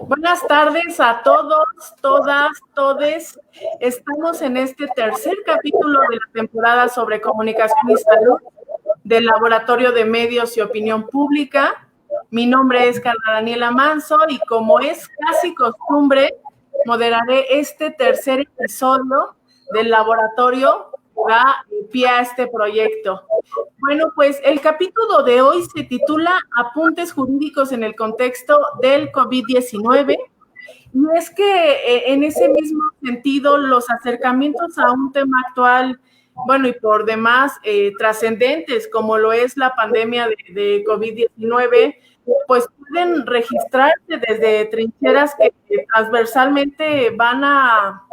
Buenas tardes a todos, todas, todes. Estamos en este tercer capítulo de la temporada sobre comunicación y salud del Laboratorio de Medios y Opinión Pública. Mi nombre es Carla Daniela Manso y como es casi costumbre, moderaré este tercer episodio del laboratorio que da pie a este proyecto. Bueno, pues el capítulo de hoy se titula Apuntes jurídicos en el contexto del COVID-19 y es que en ese mismo sentido los acercamientos a un tema actual, bueno, y por demás trascendentes como lo es la pandemia de COVID-19, pues pueden registrarse desde trincheras que transversalmente van a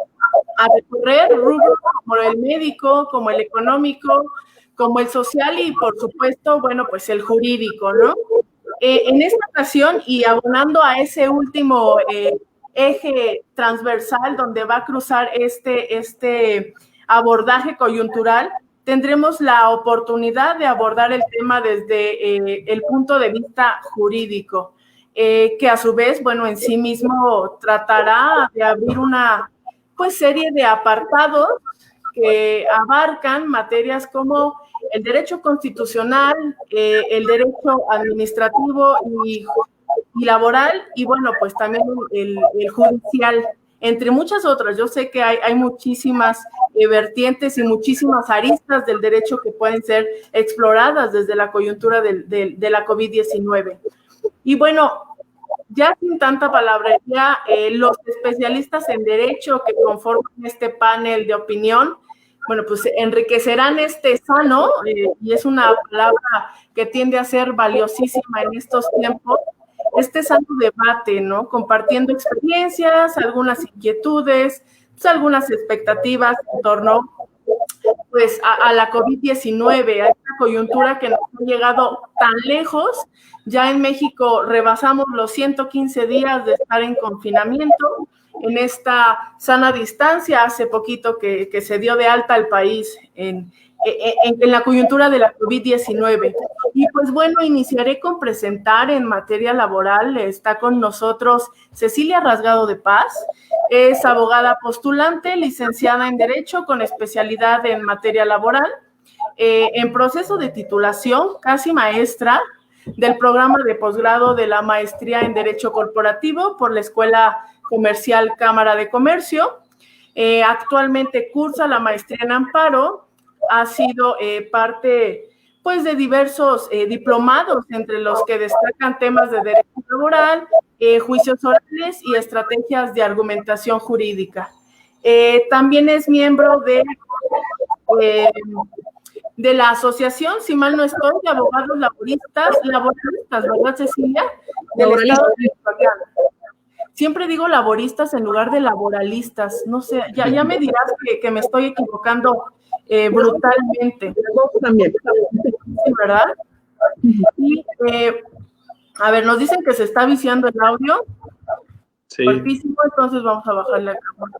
recorrer rubros como el médico, como el económico, como el social y, por supuesto, bueno, pues el jurídico, ¿no? En esta ocasión, y abonando a ese último eje transversal donde va a cruzar este abordaje coyuntural, tendremos la oportunidad de abordar el tema desde el punto de vista jurídico, que a su vez, bueno, en sí mismo tratará de abrir una serie de apartados que abarcan materias como el derecho constitucional, el derecho administrativo y laboral, y bueno, pues también el judicial, entre muchas otras. Yo sé que hay muchísimas vertientes y muchísimas aristas del derecho que pueden ser exploradas desde la coyuntura de la COVID-19. Y bueno, ya sin tanta palabrería, los especialistas en derecho que conforman este panel de opinión, bueno, pues enriquecerán este sano, y es una palabra que tiende a ser valiosísima en estos tiempos, este sano debate, ¿no? Compartiendo experiencias, algunas inquietudes, pues algunas expectativas en torno pues a la COVID-19, a esta coyuntura que nos ha llegado tan lejos. Ya en México rebasamos los 115 días de estar en confinamiento, en esta sana distancia, hace poquito que se dio de alta el país en la coyuntura de la COVID-19. Y pues bueno, iniciaré con presentar en materia laboral. Está con nosotros Cecilia Rasgado de Paz. Es abogada postulante, licenciada en Derecho con especialidad en materia laboral, en proceso de titulación, casi maestra del programa de posgrado de la maestría en Derecho Corporativo por la Escuela Comercial Cámara de Comercio. Actualmente cursa la maestría en Amparo, ha sido parte pues de diversos diplomados, entre los que destacan temas de derecho laboral, juicios orales y estrategias de argumentación jurídica. También es miembro de la asociación, si mal no estoy, de abogados laboralistas, ¿verdad, Cecilia? Del Estado de Michoacán. Siempre digo laboristas en lugar de laboralistas, no sé, ya me dirás que me estoy equivocando brutalmente. También. Sí, ¿verdad? Y, a ver, nos dicen que se está viciando el audio. Sí. Fuertísimo, entonces vamos a bajarle la cámara.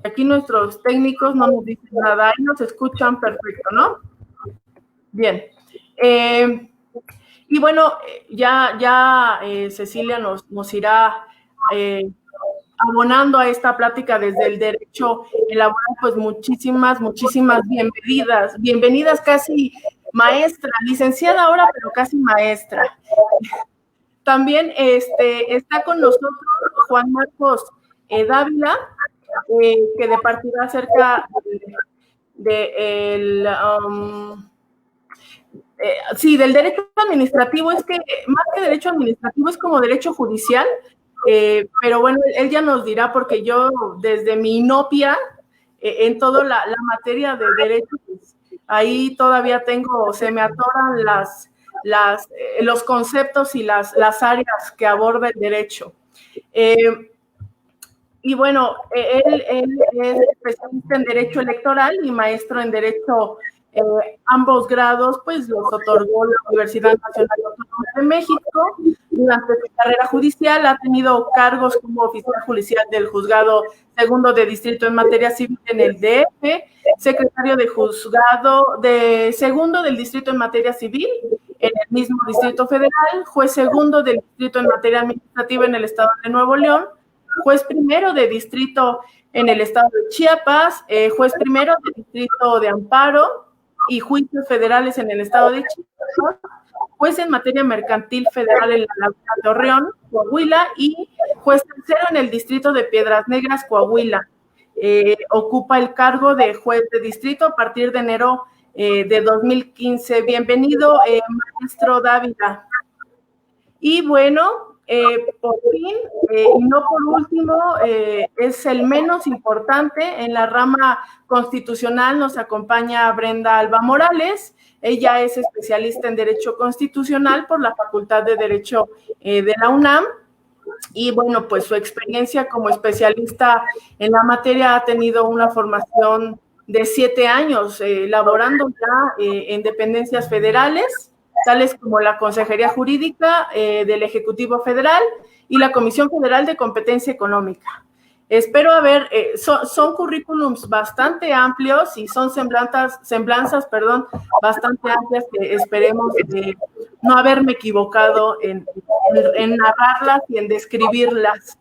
Aquí nuestros técnicos no nos dicen nada, ahí nos escuchan perfecto, ¿no? Bien. Y bueno, ya Cecilia nos irá abonando a esta plática desde el derecho laboral. Pues muchísimas bienvenidas casi maestra, licenciada ahora, pero casi maestra. También está con nosotros Juan Marcos Dávila, que departirá acerca del derecho administrativo. Es que más que derecho administrativo es como derecho judicial, pero bueno, él ya nos dirá, porque yo desde mi inopia en toda la materia de derecho, pues, ahí todavía se me atoran los conceptos y las áreas que aborda el derecho. Y bueno, él es especialista en Derecho Electoral y maestro en Derecho. Ambos grados, pues, los otorgó la Universidad Nacional Autónoma de México. Durante su carrera judicial ha tenido cargos como oficial judicial del Juzgado Segundo de Distrito en materia civil en el DF, secretario de Juzgado Segundo del Distrito en materia civil en el mismo Distrito Federal, juez segundo del distrito en materia administrativa en el estado de Nuevo León, juez primero de distrito en el estado de Chiapas, juez primero de distrito de Amparo y juicios federales en el estado de Chiapas, juez en materia mercantil federal en la Laguna de Torreón, Coahuila, y juez tercero en el distrito de Piedras Negras, Coahuila. Ocupa el cargo de juez de distrito a partir de enero de 2015. Bienvenido, maestro Dávila. Y bueno, por fin, y no por último, es el menos importante, en la rama constitucional nos acompaña Brenda Alba Morales. Ella es especialista en Derecho Constitucional por la Facultad de Derecho de la UNAM. Y bueno, pues su experiencia como especialista en la materia ha tenido una formación de 7 años, laborando ya en dependencias federales, tales como la Consejería Jurídica del Ejecutivo Federal y la Comisión Federal de Competencia Económica. Espero haber, son currículums bastante amplios y son semblanzas, bastante amplias que esperemos no haberme equivocado en narrarlas y en describirlas.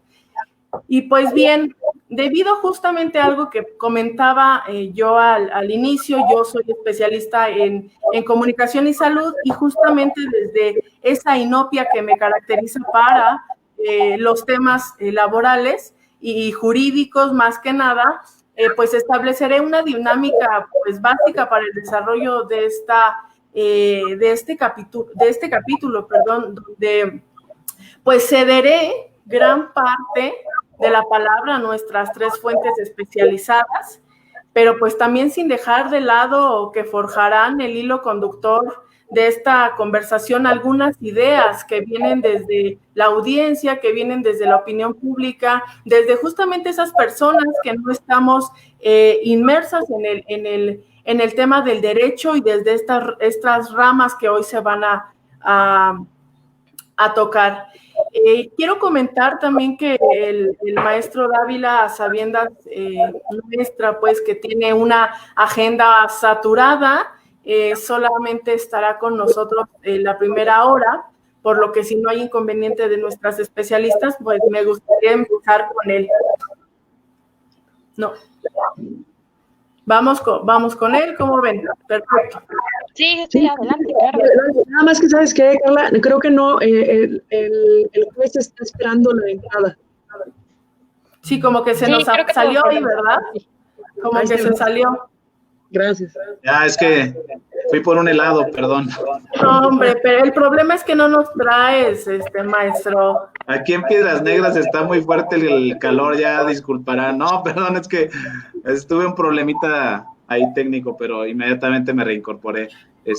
Y pues bien, debido justamente a algo que comentaba yo al inicio, yo soy especialista en comunicación y salud, y justamente desde esa inopia que me caracteriza para los temas laborales y jurídicos más que nada, pues estableceré una dinámica pues básica para el desarrollo de este capítulo, donde pues cederé gran parte de la palabra a nuestras 3 fuentes especializadas, pero pues también sin dejar de lado que forjarán el hilo conductor de esta conversación algunas ideas que vienen desde la audiencia, que vienen desde la opinión pública, desde justamente esas personas que no estamos inmersas en el tema del derecho, y desde estas ramas que hoy se van a tocar. Quiero comentar también que el maestro Dávila, a sabiendas nuestra, pues que tiene una agenda saturada, solamente estará con nosotros la primera hora, por lo que si no hay inconveniente de nuestras especialistas, pues me gustaría empezar con él. No. Vamos con él, ¿cómo ven? Perfecto. Sí, adelante, claro. Nada más que, ¿sabes qué, Carla? Creo que no, el juez está esperando la entrada. Sí, como que se nos salió ahí, ¿verdad? Como que se salió. Gracias. Ya, es que fui por un helado, perdón. No, hombre, pero el problema es que no nos traes, maestro. Aquí en Piedras Negras está muy fuerte el calor, ya disculparán. No, perdón, es que tuve un problemita ahí técnico, pero inmediatamente me reincorporé.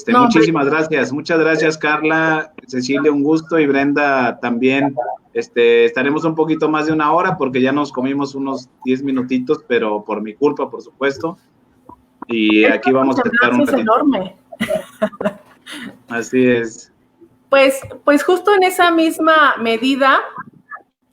No, muchísimas gracias. Muchas gracias, Carla, Cecilia, un gusto, y Brenda también. Estaremos un poquito más de 1 hora porque ya nos comimos unos 10 minutitos, pero por mi culpa, por supuesto. Y aquí vamos a estar un ratito. Es enorme. Así es. Pues justo en esa misma medida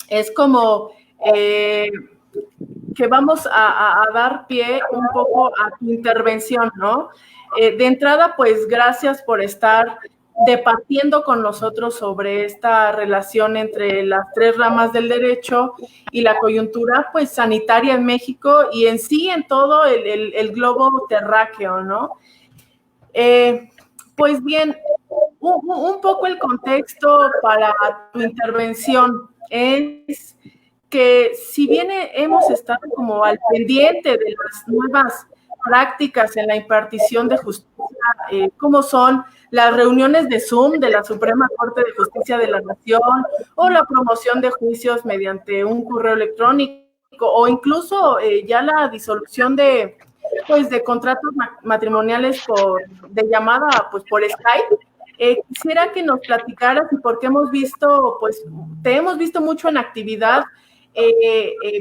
es como que vamos a dar pie un poco a tu intervención, ¿no? De entrada, pues gracias por estar departiendo con nosotros sobre esta relación entre las 3 ramas del derecho y la coyuntura pues sanitaria en México y en sí en todo el globo terráqueo, ¿no? Pues bien, un poco el contexto para tu intervención es que si bien hemos estado como al pendiente de las nuevas prácticas en la impartición de justicia, como son las reuniones de Zoom de la Suprema Corte de Justicia de la Nación, o la promoción de juicios mediante un correo electrónico, o incluso ya la disolución de contratos matrimoniales de llamada pues por Skype. Quisiera que nos platicaras, y porque hemos visto, pues te hemos visto mucho en actividad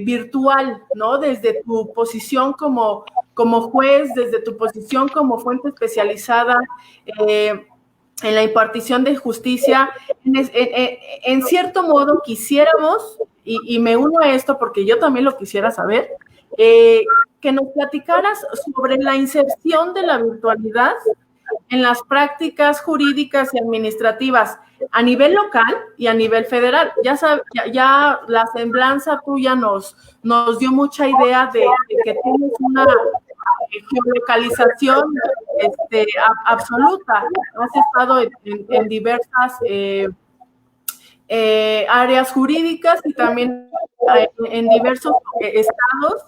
virtual, ¿no? Desde tu posición como juez, desde tu posición como fuente especializada en la impartición de justicia. En cierto modo quisiéramos, y me uno a esto porque yo también lo quisiera saber, que nos platicaras sobre la inserción de la virtualidad en las prácticas jurídicas y administrativas a nivel local y a nivel federal. Ya la semblanza tuya nos dio mucha idea de que tienes una geolocalización absoluta. Has estado en diversas áreas jurídicas y también en diversos estados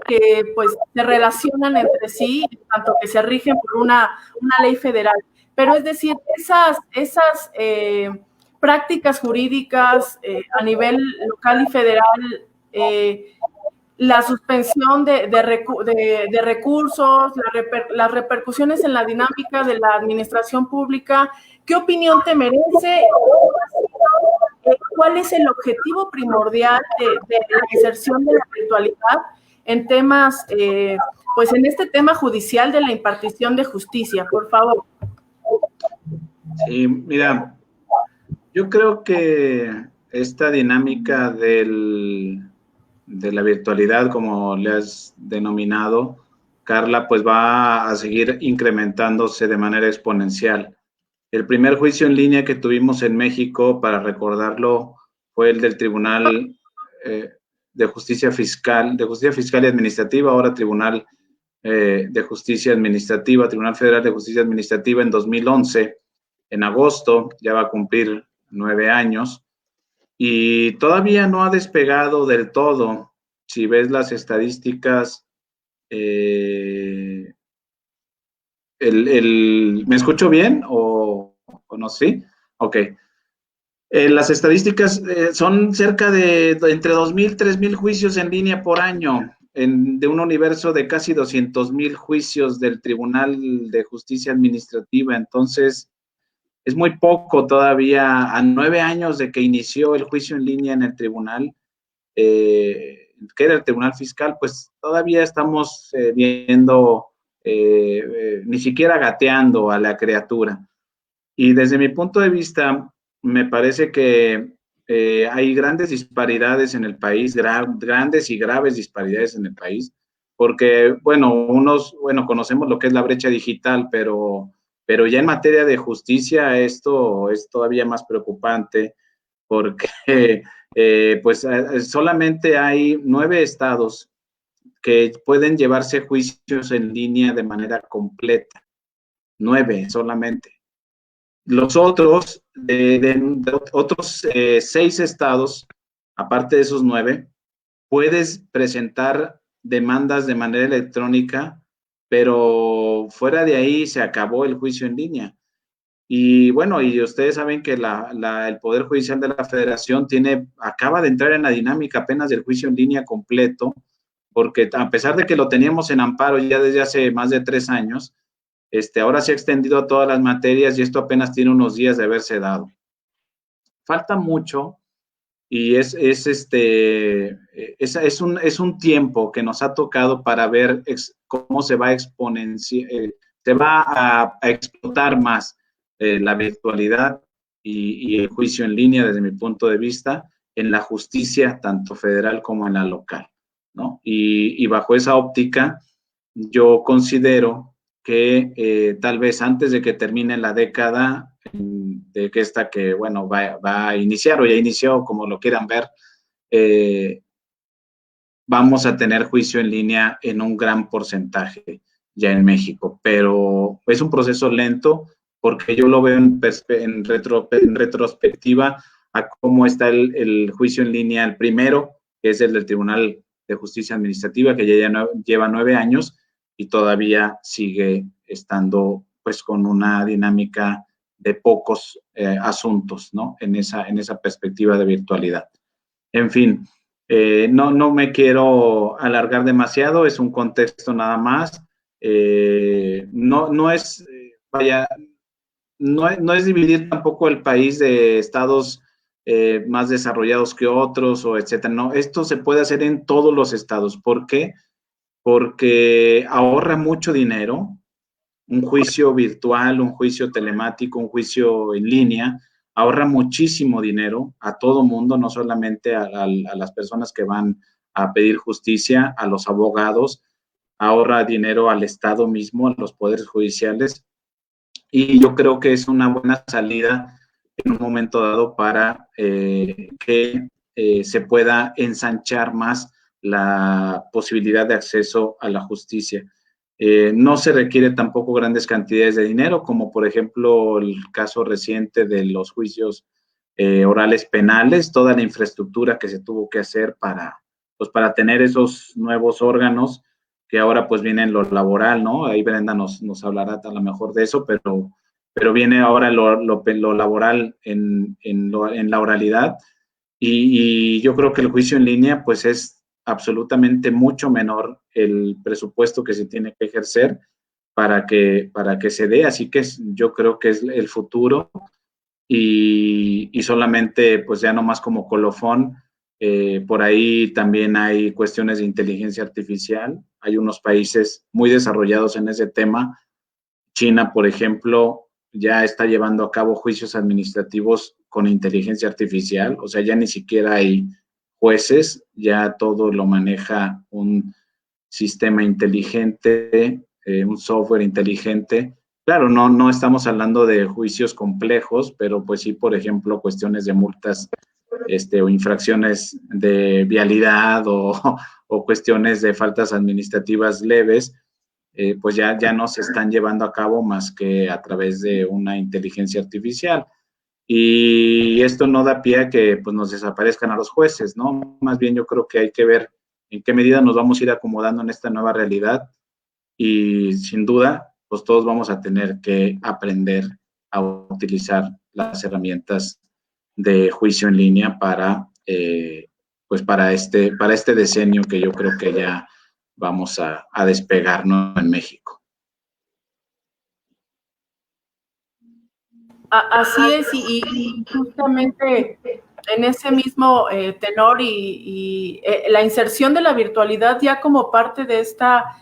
que pues se relacionan entre sí, tanto que se rigen por una ley federal. Pero es decir, esas prácticas jurídicas a nivel local y federal, la suspensión de recursos, las repercusiones en la dinámica de la administración pública, ¿qué opinión te merece? ¿Cuál es el objetivo primordial de la inserción de la virtualidad en temas, pues en este tema judicial de la impartición de justicia? Por favor. Sí, mira, yo creo que esta dinámica de la virtualidad, como le has denominado, Carla, pues va a seguir incrementándose de manera exponencial. El primer juicio en línea que tuvimos en México, para recordarlo, fue el del Tribunal de Justicia Fiscal y Administrativa, ahora Tribunal de Justicia Administrativa, Tribunal Federal de Justicia Administrativa, en 2011, en agosto, ya va a cumplir 9 años, y todavía no ha despegado del todo. Si ves las estadísticas, ¿me escucho bien o no? Sí, ok. Las estadísticas son cerca de entre 2,000 y 3,000 juicios en línea por año, de un universo de casi 200,000 juicios del Tribunal de Justicia Administrativa. Entonces, es muy poco todavía, a 9 años de que inició el juicio en línea en el tribunal, que era el Tribunal Fiscal, pues todavía estamos viendo, ni siquiera gateando a la criatura. Y desde mi punto de vista, me parece que hay grandes disparidades en el país, grandes y graves disparidades en el país, porque, bueno, conocemos lo que es la brecha digital, pero ya en materia de justicia esto es todavía más preocupante, porque solamente hay 9 estados que pueden llevarse juicios en línea de manera completa. 9 solamente. Los otros, de otros 6 estados, aparte de esos 9, puedes presentar demandas de manera electrónica, pero fuera de ahí se acabó el juicio en línea. Y bueno, y ustedes saben que el Poder Judicial de la Federación acaba de entrar en la dinámica apenas del juicio en línea completo, porque a pesar de que lo teníamos en amparo ya desde hace más de 3 años, ahora se ha extendido a todas las materias y esto apenas tiene unos días de haberse dado. Falta mucho y es un tiempo que nos ha tocado para ver cómo se va a explotar más la virtualidad y el juicio en línea, desde mi punto de vista, en la justicia, tanto federal como en la local, ¿no? Y bajo esa óptica, yo considero que tal vez antes de que termine la década de que va a iniciar o ya inició, como lo quieran ver, vamos a tener juicio en línea en un gran porcentaje ya en México, pero es un proceso lento porque yo lo veo en retrospectiva a cómo está el juicio en línea, el primero, que es el del Tribunal de Justicia Administrativa, que ya lleva 9 años, y todavía sigue estando pues con una dinámica de pocos asuntos, ¿no? En esa perspectiva de virtualidad. En fin, no me quiero alargar demasiado, es un contexto nada más. No es dividir tampoco el país de estados más desarrollados que otros o etcétera. No, esto se puede hacer en todos los estados. ¿Por qué? Porque ahorra mucho dinero, un juicio virtual, un juicio telemático, un juicio en línea, ahorra muchísimo dinero a todo mundo, no solamente a las personas que van a pedir justicia, a los abogados, ahorra dinero al Estado mismo, a los poderes judiciales, y yo creo que es una buena salida en un momento dado para que se pueda ensanchar más la posibilidad de acceso a la justicia. No se requiere tampoco grandes cantidades de dinero, como por ejemplo el caso reciente de los juicios orales penales, toda la infraestructura que se tuvo que hacer para tener esos nuevos órganos, que ahora pues viene en lo laboral, ¿no? Ahí Brenda nos hablará a lo mejor de eso, pero viene ahora lo laboral en la oralidad, y yo creo que el juicio en línea pues es absolutamente mucho menor el presupuesto que se tiene que ejercer para que se dé, así que yo creo que es el futuro, y solamente pues ya no más como colofón, por ahí también hay cuestiones de inteligencia artificial, hay unos países muy desarrollados en ese tema. China, por ejemplo, ya está llevando a cabo juicios administrativos con inteligencia artificial, o sea, ya ni siquiera hay jueces, ya todo lo maneja un sistema inteligente, un software inteligente. Claro, no estamos hablando de juicios complejos, pero pues sí, por ejemplo, cuestiones de multas o infracciones de vialidad o cuestiones de faltas administrativas leves, pues ya no se están llevando a cabo más que a través de una inteligencia artificial. Y esto no da pie a que pues, nos desaparezcan a los jueces, ¿no? Más bien yo creo que hay que ver en qué medida nos vamos a ir acomodando en esta nueva realidad, y sin duda, pues todos vamos a tener que aprender a utilizar las herramientas de juicio en línea para este decenio que yo creo que ya vamos a despegar, ¿no? En México. Así es, y justamente en ese mismo tenor y la inserción de la virtualidad ya como parte de esta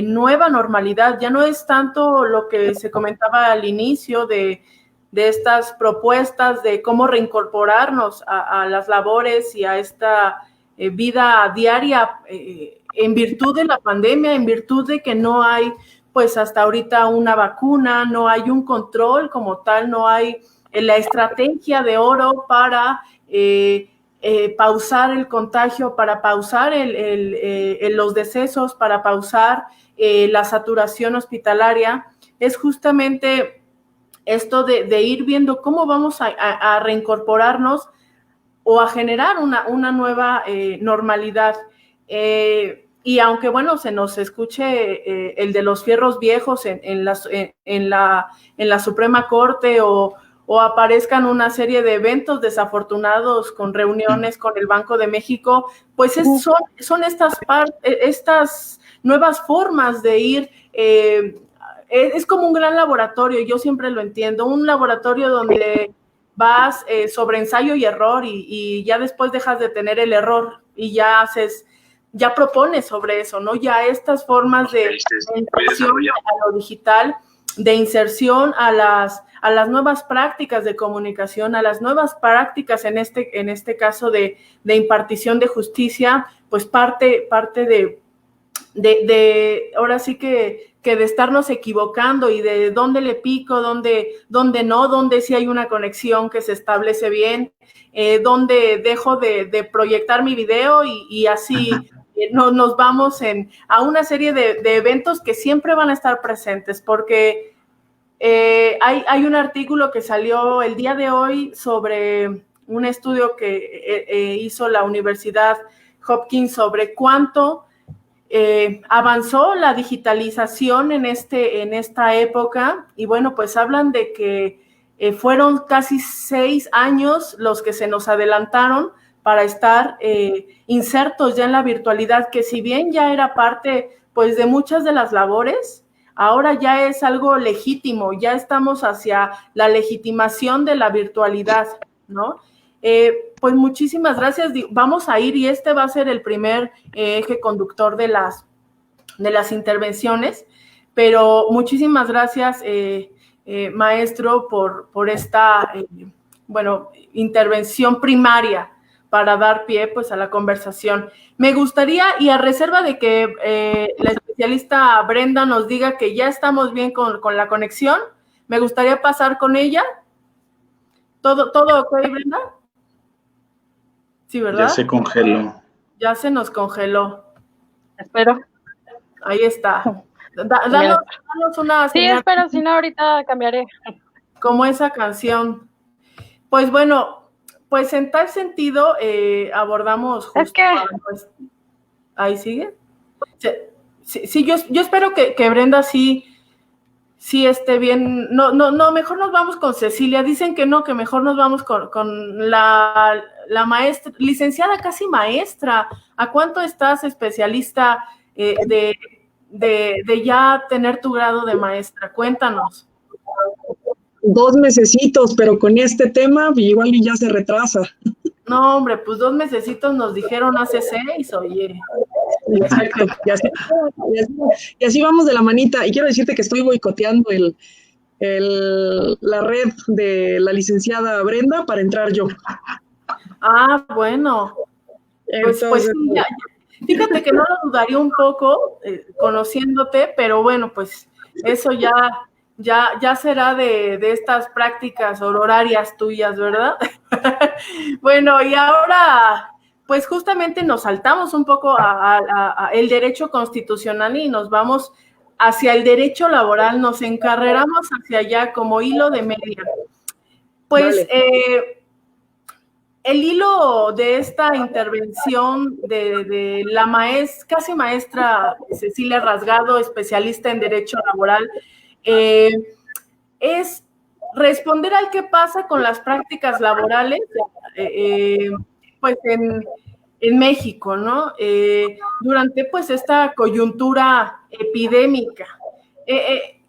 nueva normalidad, ya no es tanto lo que se comentaba al inicio de estas propuestas de cómo reincorporarnos a las labores y a esta vida diaria en virtud de la pandemia, en virtud de que no hay pues hasta ahorita una vacuna, no hay un control como tal, no hay la estrategia de oro para pausar el contagio, para pausar los decesos, para pausar la saturación hospitalaria. Es justamente esto de ir viendo cómo vamos a reincorporarnos o a generar una nueva normalidad. Y aunque, bueno, se nos escuche el de los fierros viejos en la Suprema Corte o aparezcan una serie de eventos desafortunados con reuniones con el Banco de México, pues son estas nuevas formas de ir. Es como un gran laboratorio, yo siempre lo entiendo, un laboratorio donde vas sobre ensayo y error y ya después dejas de tener el error y ya propones sobre eso, ¿no? Ya estas formas de inserción a lo digital, de inserción a las nuevas prácticas de comunicación, a las nuevas prácticas en este caso de impartición de justicia, pues parte de ahora sí que de estarnos equivocando y de dónde le pico, dónde no, dónde sí hay una conexión que se establece bien, dónde dejo de proyectar mi video y así nos vamos a una serie de eventos que siempre van a estar presentes, porque hay un artículo que salió el día de hoy sobre un estudio que hizo la Universidad Hopkins sobre cuánto avanzó la digitalización en esta época, y bueno, pues hablan de que fueron casi 6 años los que se nos adelantaron para estar insertos ya en la virtualidad, que si bien ya era parte pues de muchas de las labores, ahora ya es algo legítimo, ya estamos hacia la legitimación de la virtualidad, ¿no? Pues muchísimas gracias. Vamos a ir, y este va a ser el primer eje conductor de las intervenciones, pero muchísimas gracias, maestro, por esta intervención primaria para dar pie pues a la conversación. Me gustaría, y a reserva de que la especialista Brenda nos diga que ya estamos bien con la conexión, me gustaría pasar con ella. ¿Todo ok, Brenda? Sí, ¿verdad? Ya se congeló. Ya se nos congeló. Espero. Ahí está. Danos una Sí, señal. espero, si no ahorita cambiaré. Como esa canción. Pues bueno, pues en tal sentido abordamos justo... Es que... Pues, ¿ahí sigue? Sí, yo espero que Brenda sí esté bien. No, mejor nos vamos con Cecilia. Dicen que no, que mejor nos vamos con la maestra, licenciada casi maestra. ¿A cuánto estás especialista de ya tener tu grado de maestra? Cuéntanos. 2 mesecitos, pero con este tema igual y ya se retrasa. No, hombre, pues 2 mesecitos nos dijeron hace 6, oye. Exacto, y así vamos de la manita. Y quiero decirte que estoy boicoteando la red de la licenciada Brenda para entrar yo. Ah, bueno. Pues sí, ya. Fíjate que no lo dudaría un poco conociéndote, pero bueno, pues eso ya será de estas prácticas horarias tuyas, ¿verdad? Bueno, y ahora, pues justamente nos saltamos un poco a el derecho constitucional y nos vamos hacia el derecho laboral, nos encarreramos hacia allá como hilo de media. Pues el hilo de esta intervención de la casi maestra Cecilia Rasgado, especialista en derecho laboral, es responder al qué pasa con las prácticas laborales, pues en México, ¿no? Durante pues esta coyuntura epidémica.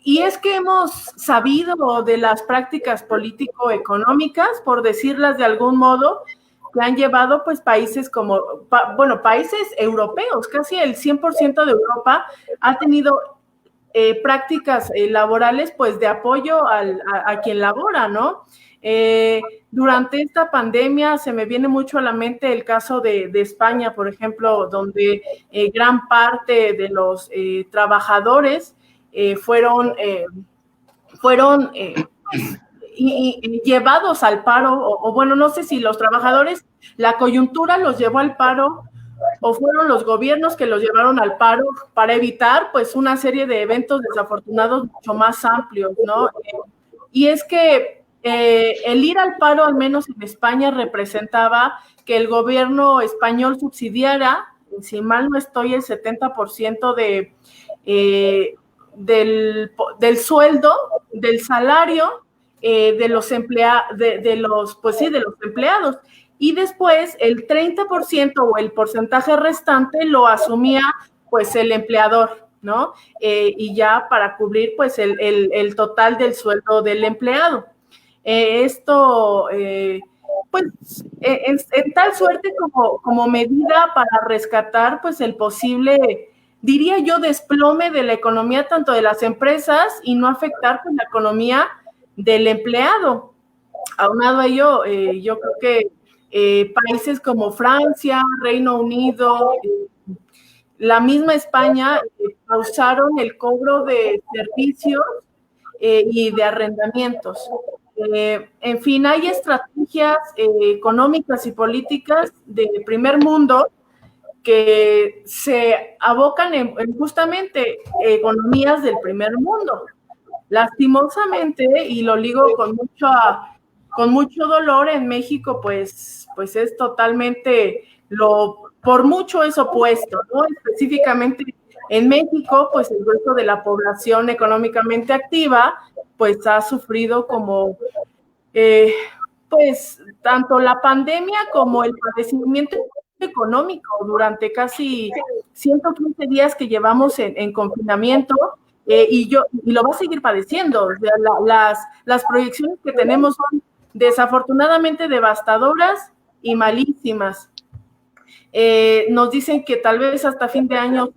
Y es que hemos sabido de las prácticas político-económicas, por decirlas de algún modo, que han llevado pues países como, países europeos, casi el 100% de Europa ha tenido prácticas laborales pues de apoyo a quien labora, ¿no? Durante esta pandemia se me viene mucho a la mente el caso de España, por ejemplo, donde gran parte de los trabajadores fueron llevados al paro, o bueno, no sé si los trabajadores, la coyuntura los llevó al paro, o fueron los gobiernos que los llevaron al paro para evitar pues una serie de eventos desafortunados mucho más amplios, ¿no? Y es que el ir al paro, al menos en España, representaba que el gobierno español subsidiara, si mal no estoy, el 70% del sueldo, del salario de los empleados, y después el 30% o el porcentaje restante lo asumía pues el empleador, ¿no? Y ya para cubrir pues el total del sueldo del empleado. Esto pues en tal suerte como medida para rescatar pues el posible, diría yo, desplome de la economía tanto de las empresas y no afectar pues la economía del empleado. Aunado a ello, yo creo que países como Francia, Reino Unido, la misma España, pausaron el cobro de servicios y de arrendamientos. En fin, hay estrategias económicas y políticas de primer mundo que se abocan en justamente economías del primer mundo. Lastimosamente, y lo digo con mucho dolor, en México pues es totalmente por mucho es opuesto, ¿no? Específicamente en México, pues el grueso de la población económicamente activa pues ha sufrido como pues tanto la pandemia como el padecimiento económico durante casi 115 días que llevamos en confinamiento. Y lo va a seguir padeciendo. O sea, las proyecciones que tenemos son desafortunadamente devastadoras y malísimas. Nos dicen que tal vez hasta fin de año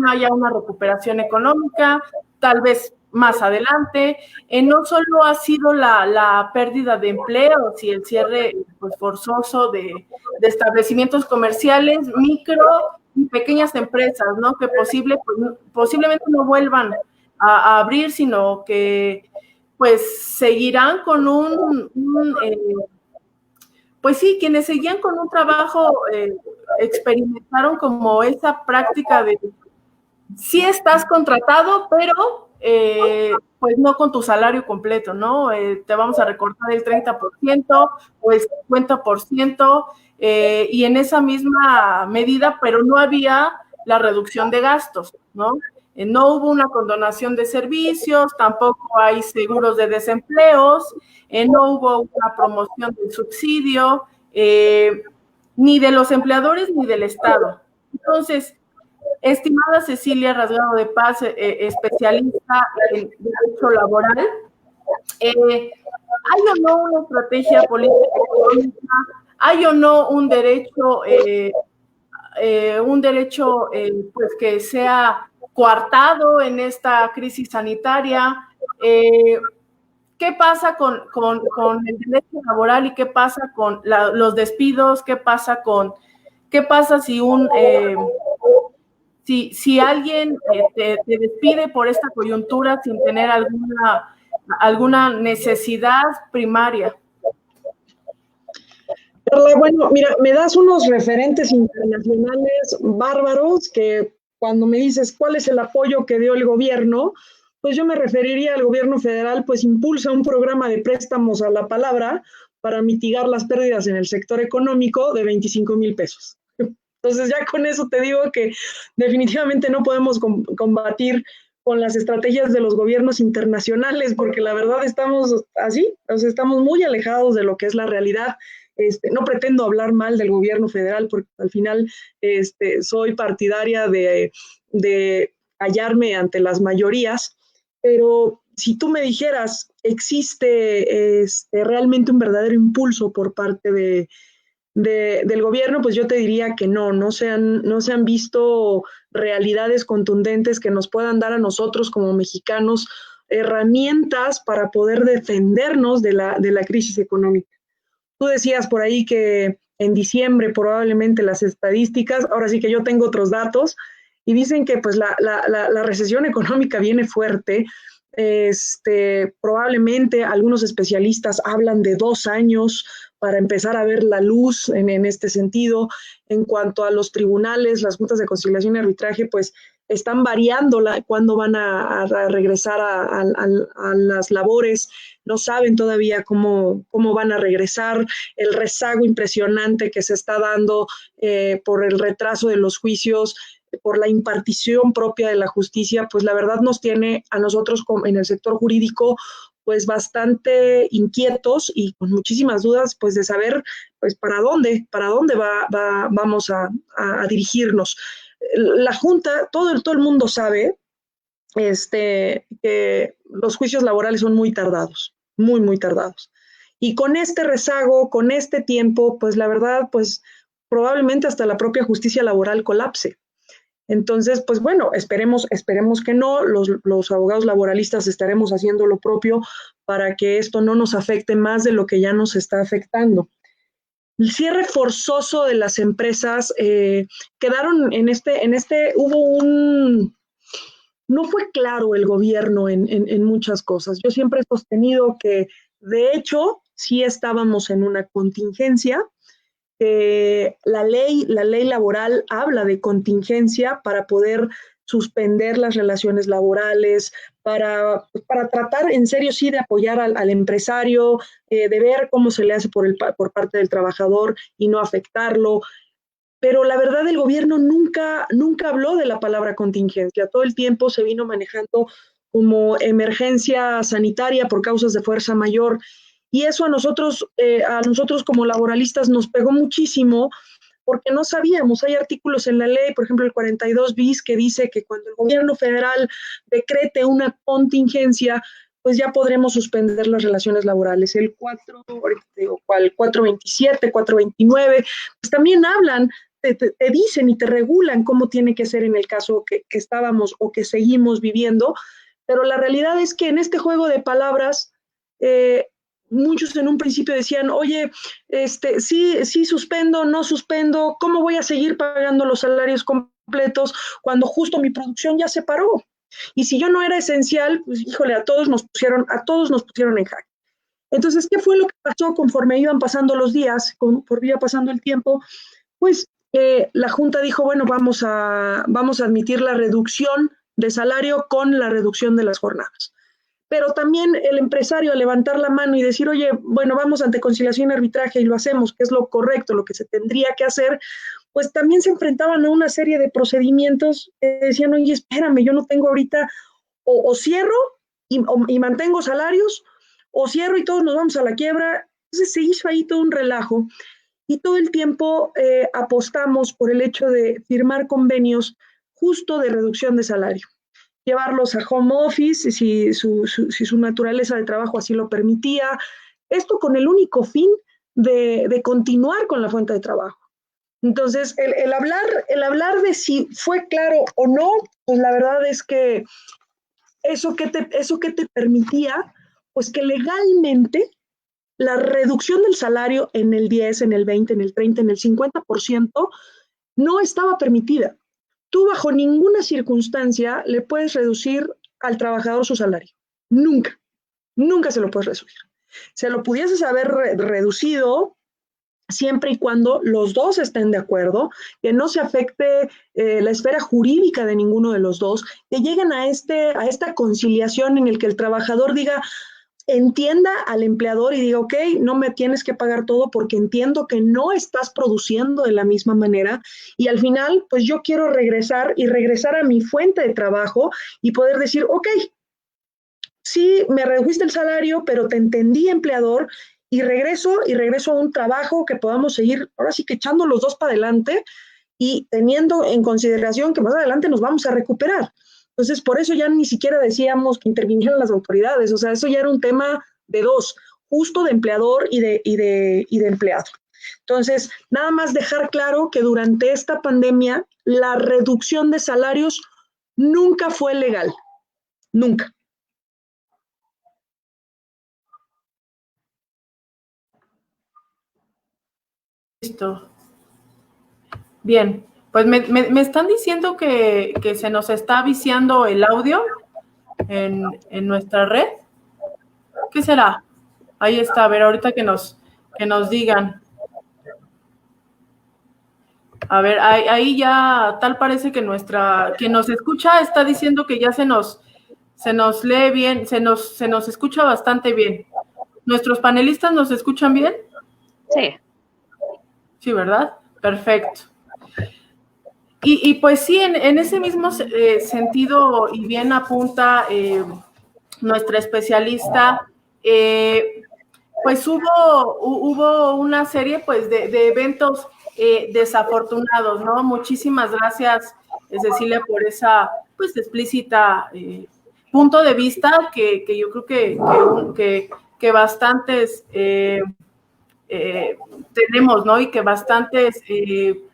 haya una recuperación económica, tal vez más adelante. No solo ha sido la pérdida de empleos y el cierre pues, forzoso de establecimientos comerciales, micro y pequeñas empresas, ¿no? Que posiblemente no vuelvan a abrir, sino que pues seguirán con pues sí, quienes seguían con un trabajo experimentaron como esa práctica de sí estás contratado, pero pues no con tu salario completo, ¿no? Te vamos a recortar el 30% o el 50%, y en esa misma medida, pero no había la reducción de gastos, ¿no? No hubo una condonación de servicios, tampoco hay seguros de desempleos, no hubo una promoción del subsidio, ni de los empleadores ni del Estado. Entonces, estimada Cecilia Rasgado de Paz, especialista en derecho laboral, ¿hay o no una estrategia política económica? ¿Hay o no un derecho pues que sea coartado en esta crisis sanitaria? ¿Qué pasa con el derecho laboral y qué pasa con los despidos? ¿Qué pasa si alguien te despide por esta coyuntura sin tener alguna necesidad primaria? Carla, bueno, mira, me das unos referentes internacionales bárbaros que cuando me dices cuál es el apoyo que dio el gobierno, pues yo me referiría al gobierno federal, pues impulsa un programa de préstamos a la palabra para mitigar las pérdidas en el sector económico de 25,000 pesos. Entonces ya con eso te digo que definitivamente no podemos combatir con las estrategias de los gobiernos internacionales, porque la verdad estamos así, o sea, estamos muy alejados de lo que es la realidad. No pretendo hablar mal del gobierno federal, porque al final soy partidaria de hallarme ante las mayorías, pero si tú me dijeras, ¿existe realmente un verdadero impulso por parte del gobierno? Pues yo te diría que no se han visto realidades contundentes que nos puedan dar a nosotros como mexicanos herramientas para poder defendernos de la crisis económica. Tú decías por ahí que en diciembre probablemente las estadísticas, ahora sí que yo tengo otros datos, y dicen que pues la recesión económica viene fuerte. Probablemente algunos especialistas hablan de 2 años para empezar a ver la luz en este sentido. En cuanto a los tribunales, las juntas de conciliación y arbitraje, pues están variando cuándo van a regresar a las labores, no saben todavía cómo van a regresar. El rezago impresionante que se está dando por el retraso de los juicios, por la impartición propia de la justicia, pues la verdad nos tiene a nosotros en el sector jurídico pues bastante inquietos y con muchísimas dudas pues de saber pues para dónde vamos a dirigirnos. La Junta, todo el mundo sabe que los juicios laborales son muy tardados, muy tardados. Y con este rezago, con este tiempo, pues la verdad, pues probablemente hasta la propia justicia laboral colapse. Entonces, pues bueno, esperemos que no. Los abogados laboralistas estaremos haciendo lo propio para que esto no nos afecte más de lo que ya nos está afectando. El cierre forzoso de las empresas, quedaron no fue claro el gobierno en muchas cosas. Yo siempre he sostenido que, de hecho, sí estábamos en una contingencia. La ley laboral habla de contingencia para poder suspender las relaciones laborales, para tratar en serio sí de apoyar al empresario, de ver cómo se le hace por parte del trabajador y no afectarlo. Pero la verdad el gobierno nunca habló de la palabra contingencia. Todo el tiempo se vino manejando como emergencia sanitaria por causas de fuerza mayor. Y eso a nosotros como laboralistas nos pegó muchísimo porque no sabíamos. Hay artículos en la ley, por ejemplo el 42 bis, que dice que cuando el gobierno federal decrete una contingencia, pues ya podremos suspender las relaciones laborales. El 427, 429, pues también hablan, te dicen y te regulan cómo tiene que ser en el caso que estábamos o que seguimos viviendo, pero la realidad es que en este juego de palabras, muchos en un principio decían, oye, sí suspendo, no suspendo, ¿cómo voy a seguir pagando los salarios completos cuando justo mi producción ya se paró? Y si yo no era esencial, pues híjole, a todos nos pusieron en jaque. Entonces, ¿qué fue lo que pasó conforme iban pasando los días, conforme iba pasando el tiempo? Pues la Junta dijo, bueno, vamos a admitir la reducción de salario con la reducción de las jornadas. Pero también el empresario, al levantar la mano y decir, oye, bueno, vamos ante conciliación y arbitraje y lo hacemos, que es lo correcto, lo que se tendría que hacer, pues también se enfrentaban a una serie de procedimientos que decían, oye, espérame, yo no tengo ahorita, o cierro y mantengo salarios, o cierro y todos nos vamos a la quiebra. Entonces se hizo ahí todo un relajo y todo el tiempo apostamos por el hecho de firmar convenios justo de reducción de salario, llevarlos a home office si su naturaleza de trabajo así lo permitía, esto con el único fin de continuar con la fuente de trabajo. Entonces, el hablar de si fue claro o no, pues la verdad es que eso que te permitía, pues que legalmente la reducción del salario en el 10, en el 20, en el 30, en el 50% no estaba permitida. Tú bajo ninguna circunstancia le puedes reducir al trabajador su salario. Nunca, nunca se lo puedes reducir. Se lo pudieses haber reducido siempre y cuando los dos estén de acuerdo, que no se afecte la esfera jurídica de ninguno de los dos, que lleguen a esta conciliación en el que el trabajador diga, entienda al empleador y diga, ok, no me tienes que pagar todo porque entiendo que no estás produciendo de la misma manera y al final, pues yo quiero regresar a mi fuente de trabajo y poder decir, ok, sí, me redujiste el salario, pero te entendí, empleador, y regreso a un trabajo que podamos seguir, ahora sí que echando los dos para adelante y teniendo en consideración que más adelante nos vamos a recuperar. Entonces, por eso ya ni siquiera decíamos que intervinieran las autoridades, o sea, eso ya era un tema de dos, justo de empleador y de empleado. Entonces, nada más dejar claro que durante esta pandemia la reducción de salarios nunca fue legal, nunca. Listo. Bien, pues me están diciendo que se nos está viciando el audio en nuestra red. ¿Qué será? Ahí está, a ver, ahorita que nos digan. A ver, ahí ya tal parece que quien nos escucha está diciendo que ya se nos lee bien, se nos escucha bastante bien. ¿Nuestros panelistas nos escuchan bien? Sí. Sí, ¿verdad? Perfecto. Y pues sí, en ese mismo sentido, y bien apunta nuestra especialista, pues hubo una serie pues de eventos desafortunados, ¿no? Muchísimas gracias, Cecilia, por esa pues explícita punto de vista que yo creo que bastantes tenemos, ¿no? Y que bastantes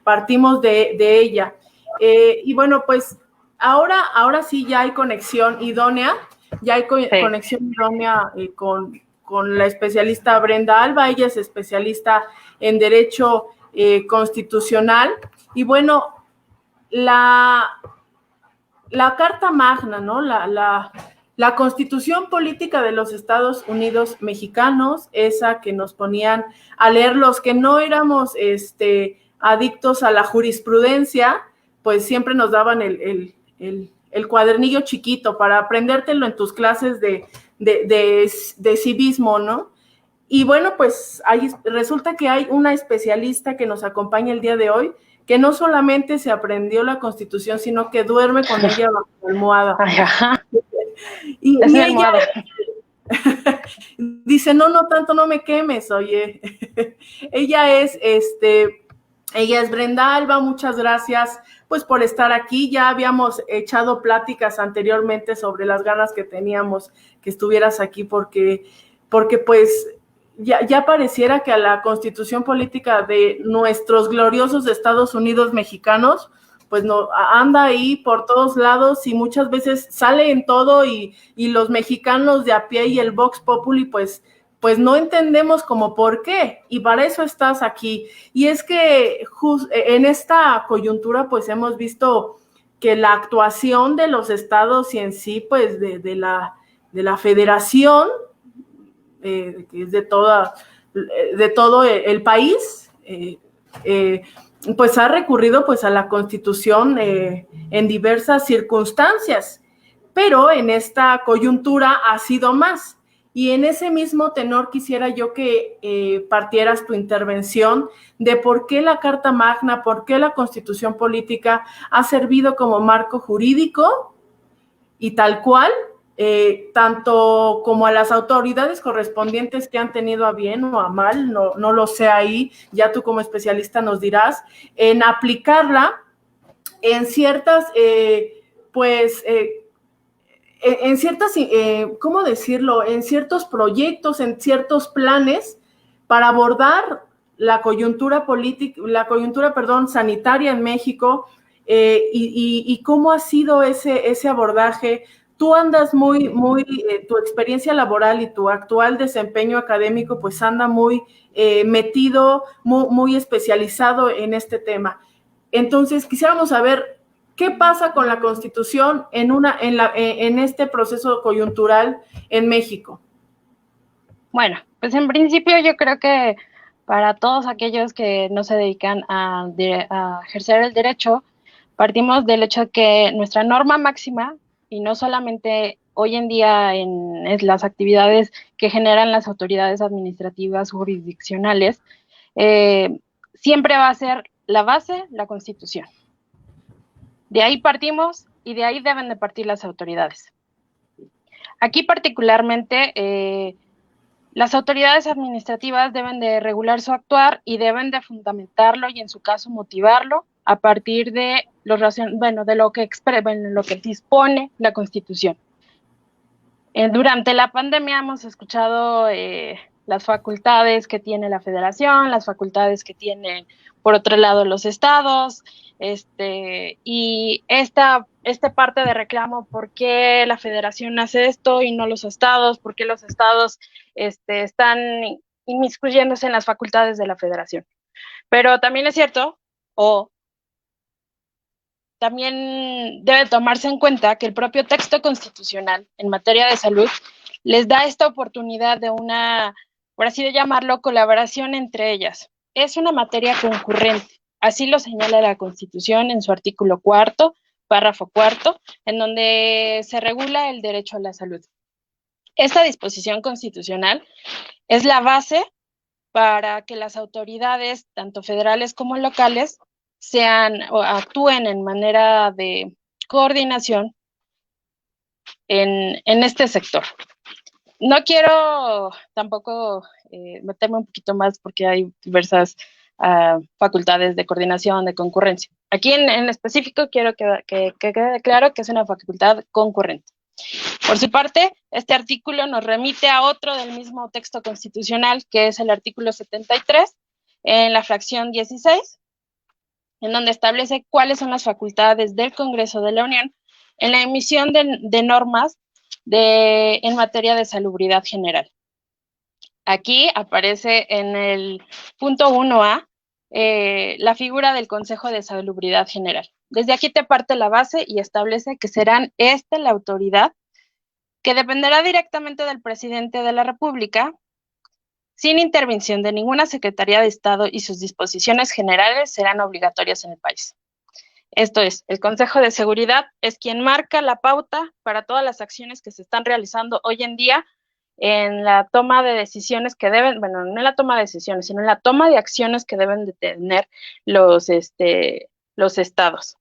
partimos de ella. Y bueno, pues ahora sí ya hay conexión idónea, conexión idónea con la especialista Brenda Alba. Ella es especialista en Derecho Constitucional. Y bueno, la Carta Magna, ¿no? La Constitución Política de los Estados Unidos Mexicanos, esa que nos ponían a leer los que no éramos adictos a la jurisprudencia, pues siempre nos daban el cuadernillo chiquito para aprendértelo en tus clases de civismo, ¿no? Y bueno, pues resulta que hay una especialista que nos acompaña el día de hoy, que no solamente se aprendió la Constitución, sino que duerme con ella bajo la almohada. Y ella dice, no tanto, no me quemes, oye. Ella es Brenda Alba. Muchas gracias pues por estar aquí. Ya habíamos echado pláticas anteriormente sobre las ganas que teníamos que estuvieras aquí porque pues ya pareciera que a la Constitución Política de nuestros gloriosos Estados Unidos mexicanos pues no anda ahí por todos lados y muchas veces sale en todo y los mexicanos de a pie y el Vox Populi pues no entendemos como por qué, y para eso estás aquí. Y es que en esta coyuntura pues hemos visto que la actuación de los estados y en sí, pues, de la federación, que es de todo el país, pues ha recurrido pues a la Constitución en diversas circunstancias, pero en esta coyuntura ha sido más. Y en ese mismo tenor quisiera yo que partieras tu intervención de por qué la Carta Magna, por qué la Constitución Política ha servido como marco jurídico y tal cual, tanto como a las autoridades correspondientes que han tenido a bien o a mal, no lo sé ahí, ya tú como especialista nos dirás, en aplicarla en ciertas, en ciertas, ¿cómo decirlo? En ciertos proyectos, en ciertos planes para abordar la coyuntura política, sanitaria en México, y cómo ha sido ese abordaje. Tú andas tu experiencia laboral y tu actual desempeño académico, pues anda muy metido, muy especializado en este tema. Entonces, quisiéramos saber qué pasa con la Constitución en este proceso coyuntural en México. Bueno, pues en principio yo creo que para todos aquellos que no se dedican a ejercer el derecho, partimos del hecho de que nuestra norma máxima, y no solamente hoy en día en las actividades que generan las autoridades administrativas jurisdiccionales, siempre va a ser la base, la Constitución. De ahí partimos y de ahí deben de partir las autoridades. Aquí particularmente, las autoridades administrativas deben de regular su actuar y deben de fundamentarlo y en su caso motivarlo a partir de lo que dispone la Constitución. Durante la pandemia hemos escuchado las facultades que tiene la Federación, las facultades que tienen, por otro lado, los estados, y esta parte de reclamo, ¿por qué la Federación hace esto y no los estados? ¿Por qué los estados están inmiscuyéndose en las facultades de la Federación? Pero también es cierto, también debe tomarse en cuenta que el propio texto constitucional en materia de salud les da esta oportunidad de una, por así llamarlo, colaboración entre ellas. Es una materia concurrente, así lo señala la Constitución en su artículo 4, párrafo 4, en donde se regula el derecho a la salud. Esta disposición constitucional es la base para que las autoridades, tanto federales como locales, actúen en manera de coordinación en este sector. No quiero tampoco meterme un poquito más porque hay diversas facultades de coordinación, de concurrencia. Aquí en específico quiero que quede claro que es una facultad concurrente. Por su parte, este artículo nos remite a otro del mismo texto constitucional, que es el artículo 73, en la fracción 16, en donde establece cuáles son las facultades del Congreso de la Unión en la emisión de normas en materia de salubridad general. Aquí aparece en el punto 1A la figura del Consejo de Salubridad General. Desde aquí te parte la base y establece que serán la autoridad que dependerá directamente del presidente de la República, sin intervención de ninguna Secretaría de Estado, y sus disposiciones generales serán obligatorias en el país. Esto es, el Consejo de Seguridad es quien marca la pauta para todas las acciones que se están realizando hoy en día en la toma de decisiones que deben, bueno, no en la toma de decisiones, sino en la toma de acciones que deben de tener los estados.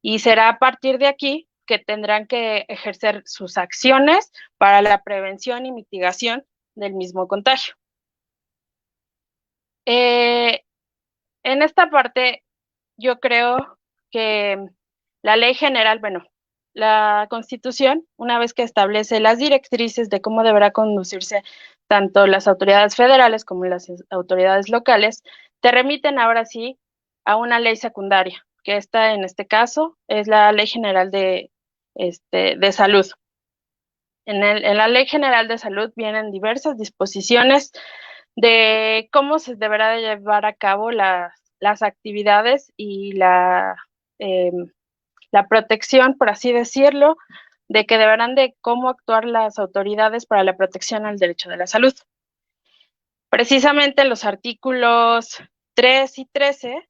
Y será a partir de aquí que tendrán que ejercer sus acciones para la prevención y mitigación del mismo contagio. En esta parte, yo creo que la ley general, la Constitución, una vez que establece las directrices de cómo deberá conducirse tanto las autoridades federales como las autoridades locales, te remiten ahora sí a una ley secundaria, que en este caso es la Ley General de Salud. En la Ley General de Salud vienen diversas disposiciones de cómo se deberá de llevar a cabo las actividades y la la protección, por así decirlo, de que deberán de cómo actuar las autoridades para la protección al derecho de la salud. Precisamente los artículos 3 y 13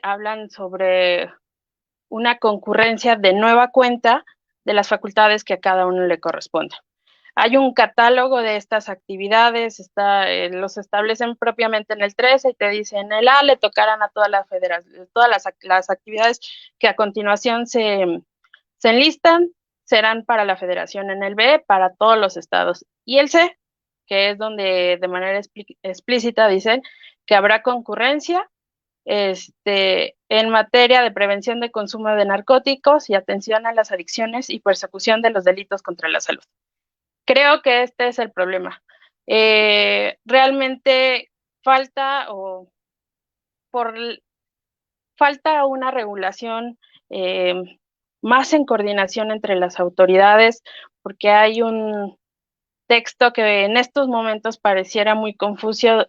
hablan sobre una concurrencia de nueva cuenta de las facultades que a cada uno le corresponde. Hay un catálogo de estas actividades, los establecen propiamente en el 13 y te dicen en el A le tocarán a todas las actividades que a continuación se enlistan, serán para la federación, en el B para todos los estados, y el C, que es donde de manera explícita dicen que habrá concurrencia en materia de prevención de consumo de narcóticos y atención a las adicciones y persecución de los delitos contra la salud. Creo que este es el problema. Realmente falta una regulación más en coordinación entre las autoridades, porque hay un texto que en estos momentos pareciera muy confuso,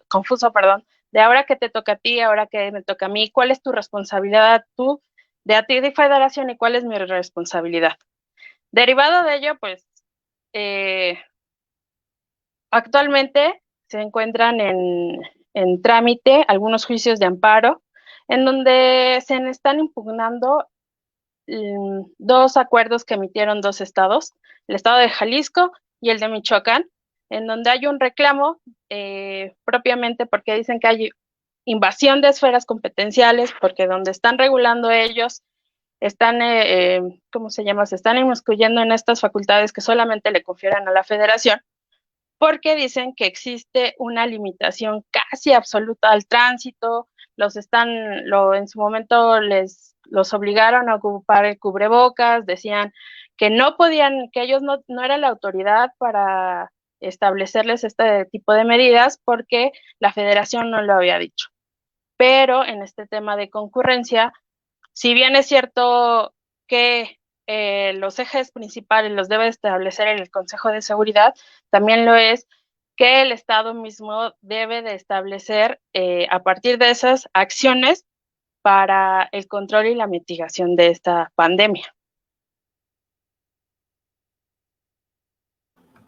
de ahora que te toca a ti, ahora que me toca a mí, ¿cuál es tu responsabilidad tú de a ti de federación y cuál es mi responsabilidad? Derivado de ello, pues, actualmente se encuentran en trámite algunos juicios de amparo en donde se están impugnando dos acuerdos que emitieron dos estados, el estado de Jalisco y el de Michoacán, en donde hay un reclamo propiamente porque dicen que hay invasión de esferas competenciales, porque donde están regulando ellos están, se están inmiscuyendo en estas facultades que solamente le confieren a la federación, porque dicen que existe una limitación casi absoluta al tránsito, en su momento los obligaron a ocupar el cubrebocas, decían que no podían, que ellos no eran la autoridad para establecerles este tipo de medidas porque la federación no lo había dicho. Pero en este tema de concurrencia, si bien es cierto que los ejes principales los debe establecer el Consejo de Seguridad, también lo es que el Estado mismo debe de establecer a partir de esas acciones para el control y la mitigación de esta pandemia.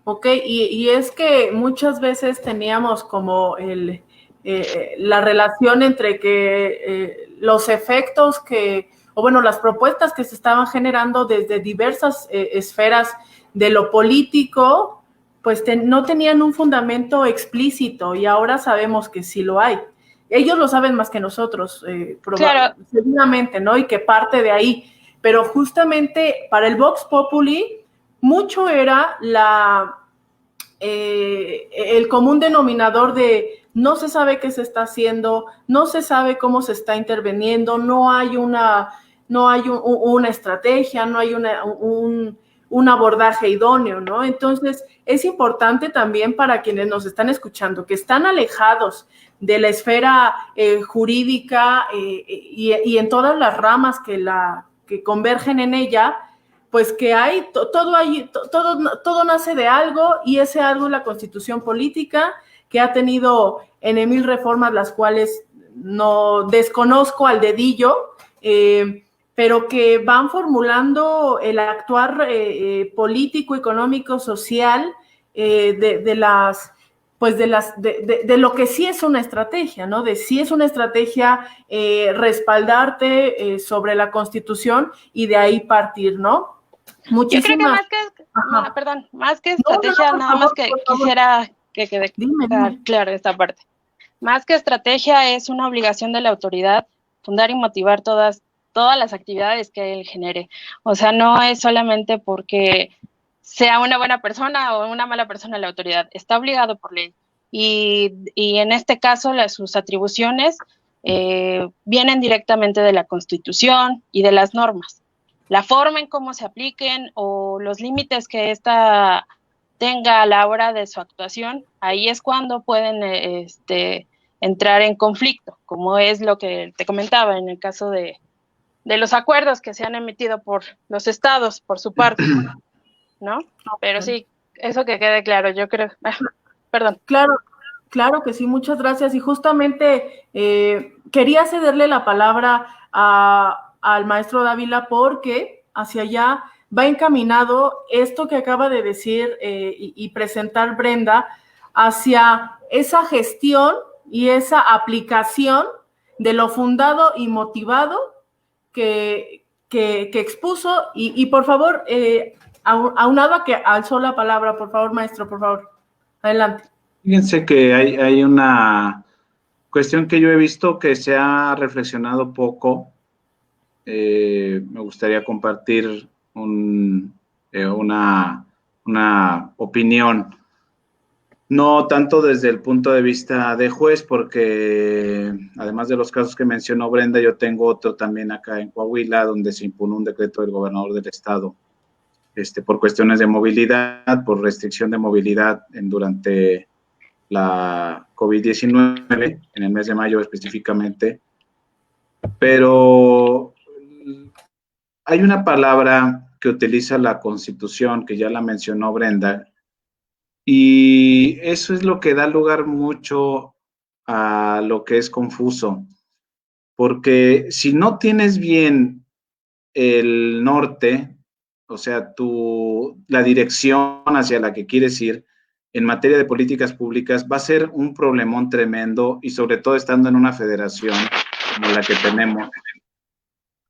Ok, y es que muchas veces teníamos como la relación entre que los efectos las propuestas que se estaban generando desde diversas esferas de lo político, pues no tenían un fundamento explícito y ahora sabemos que sí lo hay. Ellos lo saben más que nosotros, claro, seguramente, ¿no? Y que parte de ahí. Pero justamente para el Vox Populi, mucho era el común denominador de no se sabe qué se está haciendo, no se sabe cómo se está interviniendo, no hay una estrategia, no hay un abordaje idóneo, ¿no? Entonces, es importante también para quienes nos están escuchando, que están alejados de la esfera jurídica y en todas las ramas que convergen en ella, pues que hay, todo nace de algo y ese algo es la Constitución política que ha tenido en 1000 reformas, las cuales no desconozco al dedillo, pero que van formulando el actuar político, económico, social de lo que sí es una estrategia, ¿no? De sí es una estrategia respaldarte sobre la Constitución y de ahí partir, ¿no? Muchísimas. Yo creo que más que estrategia, nada más que quisiera que quede claro esta parte. Más que estrategia es una obligación de la autoridad fundar y motivar todas las actividades que él genere. O sea, no es solamente porque sea una buena persona o una mala persona la autoridad, está obligado por ley. Y en este caso, sus atribuciones vienen directamente de la Constitución y de las normas. La forma en cómo se apliquen o los límites que ésta tenga a la hora de su actuación, ahí es cuando pueden entrar en conflicto, como es lo que te comentaba en el caso de los acuerdos que se han emitido por los estados, por su parte, ¿no? Pero sí, eso que quede claro, yo creo, perdón. Claro que sí, muchas gracias. Y justamente quería cederle la palabra a al maestro Dávila porque hacia allá va encaminado esto que acaba de decir y presentar Brenda, hacia esa gestión y esa aplicación de lo fundado y motivado que expuso. Y por favor, aunado a que alzó la palabra, por favor, maestro, por favor, adelante. Fíjense que hay una cuestión que yo he visto que se ha reflexionado poco. Me gustaría compartir una opinión, no tanto desde el punto de vista de juez, porque además de los casos que mencionó Brenda, yo tengo otro también acá en Coahuila, donde se impugnó un decreto del gobernador del estado, por cuestiones de movilidad, por restricción de movilidad durante la COVID-19, en el mes de mayo específicamente, pero hay una palabra que utiliza la Constitución, que ya la mencionó Brenda, y eso es lo que da lugar mucho a lo que es confuso, porque si no tienes bien el norte, o sea, la dirección hacia la que quieres ir en materia de políticas públicas, va a ser un problemón tremendo, y sobre todo estando en una federación como la que tenemos.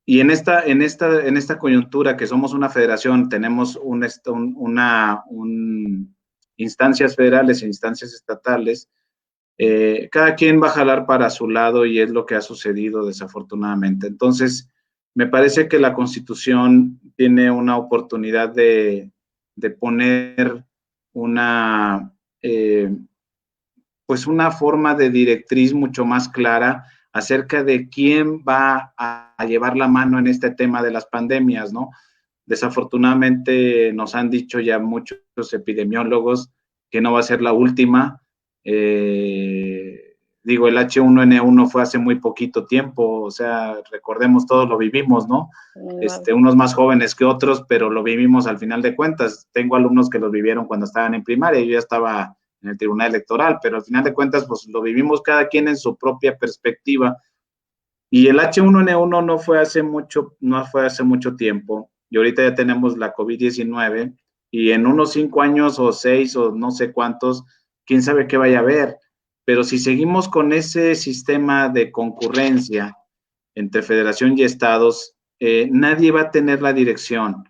Y en esta coyuntura que somos una federación, tenemos instancias federales e instancias estatales, cada quien va a jalar para su lado, y es lo que ha sucedido desafortunadamente. Entonces, me parece que la Constitución tiene una oportunidad de poner pues una forma de directriz mucho más clara acerca de quién va a llevar la mano en este tema de las pandemias, ¿no? Desafortunadamente nos han dicho ya muchos epidemiólogos que no va a ser la última. Digo, el H1N1 fue hace muy poquito tiempo, o sea, recordemos, todos lo vivimos, ¿no? Unos más jóvenes que otros, pero lo vivimos al final de cuentas. Tengo alumnos que lo vivieron cuando estaban en primaria, yo ya estaba en el Tribunal Electoral, pero al final de cuentas, pues lo vivimos cada quien en su propia perspectiva. Y el H1N1 no fue hace mucho tiempo, y ahorita ya tenemos la COVID-19, y en unos 5 años o 6 o no sé cuántos, quién sabe qué vaya a haber. Pero si seguimos con ese sistema de concurrencia entre federación y estados, nadie va a tener la dirección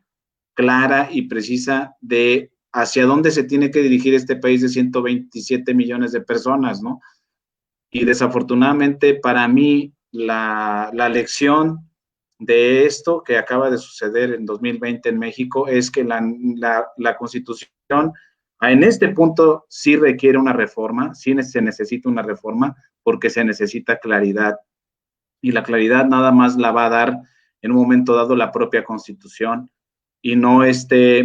clara y precisa de hacia dónde se tiene que dirigir este país de 127 millones de personas, ¿no? Y desafortunadamente para mí la lección de esto que acaba de suceder en 2020 en México es que la Constitución en este punto sí requiere una reforma, sí se necesita una reforma, porque se necesita claridad, y la claridad nada más la va a dar en un momento dado la propia Constitución, y no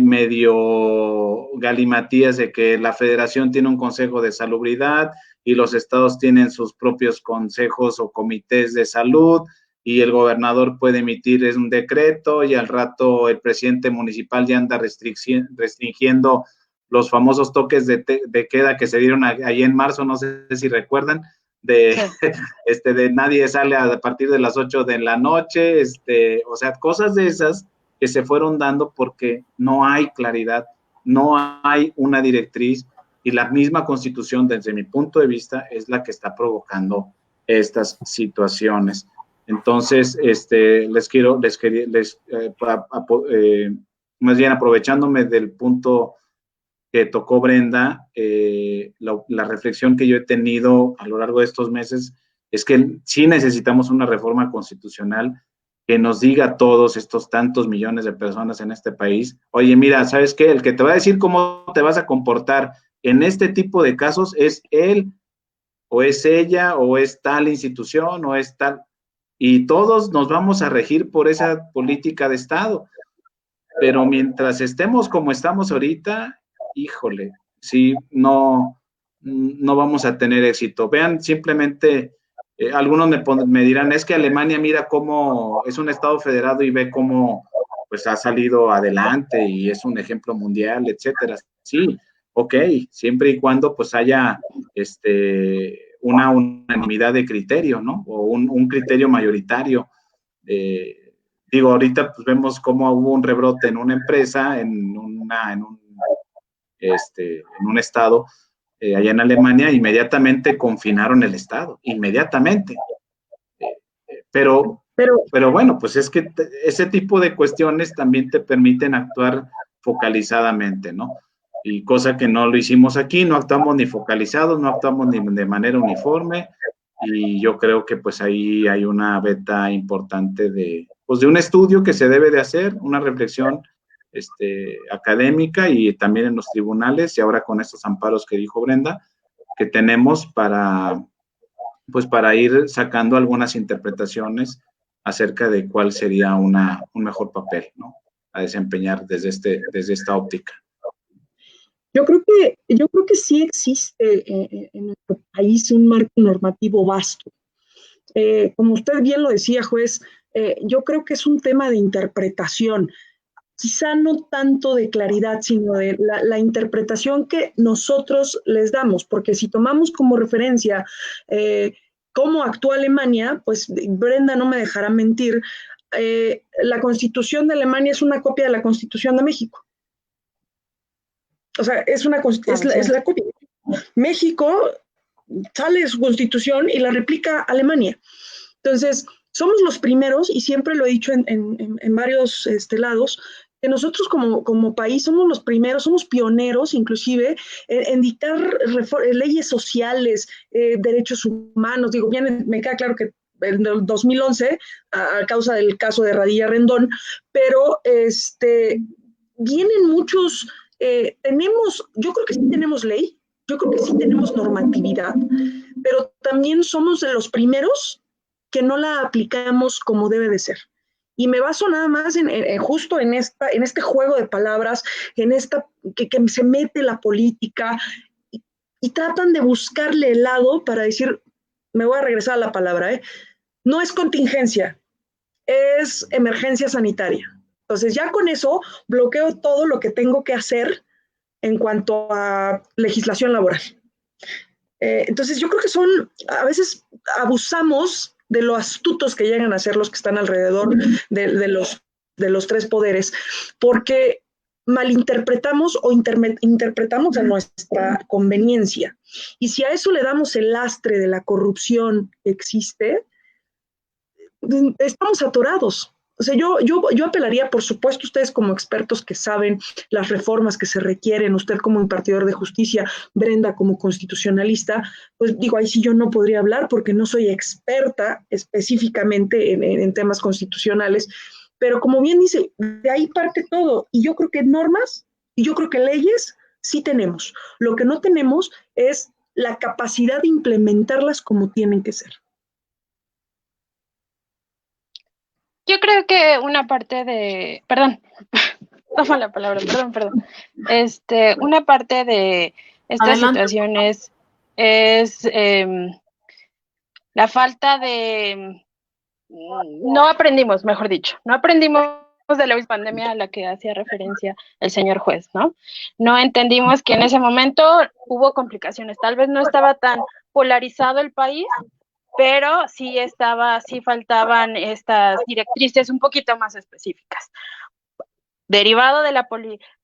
medio galimatías de que la federación tiene un consejo de salubridad y los estados tienen sus propios consejos o comités de salud, y el gobernador puede emitir un decreto, y al rato el presidente municipal ya anda restringiendo los famosos toques de queda que se dieron ahí en marzo, no sé si recuerdan, de nadie sale a partir de las 8 de la noche, o sea, cosas de esas que se fueron dando porque no hay claridad, no hay una directriz, y la misma Constitución, desde mi punto de vista, es la que está provocando estas situaciones. Entonces, más bien aprovechándome del punto que tocó Brenda, la reflexión que yo he tenido a lo largo de estos meses es que sí necesitamos una reforma constitucional que nos diga a todos estos tantos millones de personas en este país: oye, mira, ¿sabes qué? El que te va a decir cómo te vas a comportar en este tipo de casos es él, o es ella, o es tal institución, o es tal, y todos nos vamos a regir por esa política de Estado. Pero mientras estemos como estamos ahorita, híjole, sí, no vamos a tener éxito. Vean simplemente, algunos me dirán, es que Alemania mira cómo es un estado federado y ve cómo pues ha salido adelante y es un ejemplo mundial, etcétera. Sí, ok, siempre y cuando pues haya una unanimidad de criterio, ¿no? O un criterio mayoritario. digo, ahorita pues vemos cómo hubo un rebrote en una empresa, en un estado, allá en Alemania, inmediatamente confinaron el estado, inmediatamente. Pero bueno, pues es que ese tipo de cuestiones también te permiten actuar focalizadamente, ¿no? Y cosa que no lo hicimos aquí, no actuamos ni focalizados, no actuamos ni de manera uniforme, y yo creo que pues ahí hay una beta importante de un estudio que se debe de hacer, una reflexión académica y también en los tribunales, y ahora con estos amparos que dijo Brenda, que tenemos para ir sacando algunas interpretaciones acerca de cuál sería un mejor papel, ¿no?, a desempeñar desde esta óptica. Yo creo que sí existe en nuestro país un marco normativo vasto. Como usted bien lo decía, juez, yo creo que es un tema de interpretación, quizá no tanto de claridad, sino de la interpretación que nosotros les damos, porque si tomamos como referencia cómo actúa Alemania, pues Brenda no me dejará mentir, la Constitución de Alemania es una copia de la Constitución de México. O sea, es la copia. México sale de su Constitución y la replica Alemania. Entonces, somos los primeros, y siempre lo he dicho en varios lados, que nosotros como país somos los primeros, somos pioneros inclusive en dictar leyes sociales, derechos humanos. Digo, bien, me queda claro que en el 2011, a causa del caso de Radilla Rendón, pero vienen muchos, yo creo que sí tenemos ley, yo creo que sí tenemos normatividad, pero también somos de los primeros que no la aplicamos como debe de ser. Y me baso nada más justo en este juego de palabras, en esta que se mete la política y tratan de buscarle el lado para decir, me voy a regresar a la palabra, no es contingencia, es emergencia sanitaria. Entonces ya con eso bloqueo todo lo que tengo que hacer en cuanto a legislación laboral. Entonces yo creo que a veces abusamos de lo astutos que llegan a ser los que están alrededor de los tres poderes, porque malinterpretamos o interpretamos a nuestra conveniencia. Y si a eso le damos el lastre de la corrupción que existe, estamos atorados. O sea, yo apelaría, por supuesto, ustedes como expertos que saben las reformas que se requieren, usted como impartidor de justicia, Brenda como constitucionalista, pues digo, ahí sí yo no podría hablar porque no soy experta específicamente en temas constitucionales, pero como bien dice, de ahí parte todo. Y yo creo que normas y yo creo que leyes sí tenemos. Lo que no tenemos es la capacidad de implementarlas como tienen que ser. Yo creo que una parte de, perdón, toma la palabra, perdón. Una parte de estas situaciones es la falta de, no aprendimos de la pandemia a la que hacía referencia el señor juez, ¿no? No entendimos que en ese momento hubo complicaciones, tal vez no estaba tan polarizado el país, pero sí faltaban estas directrices un poquito más específicas. Derivado de la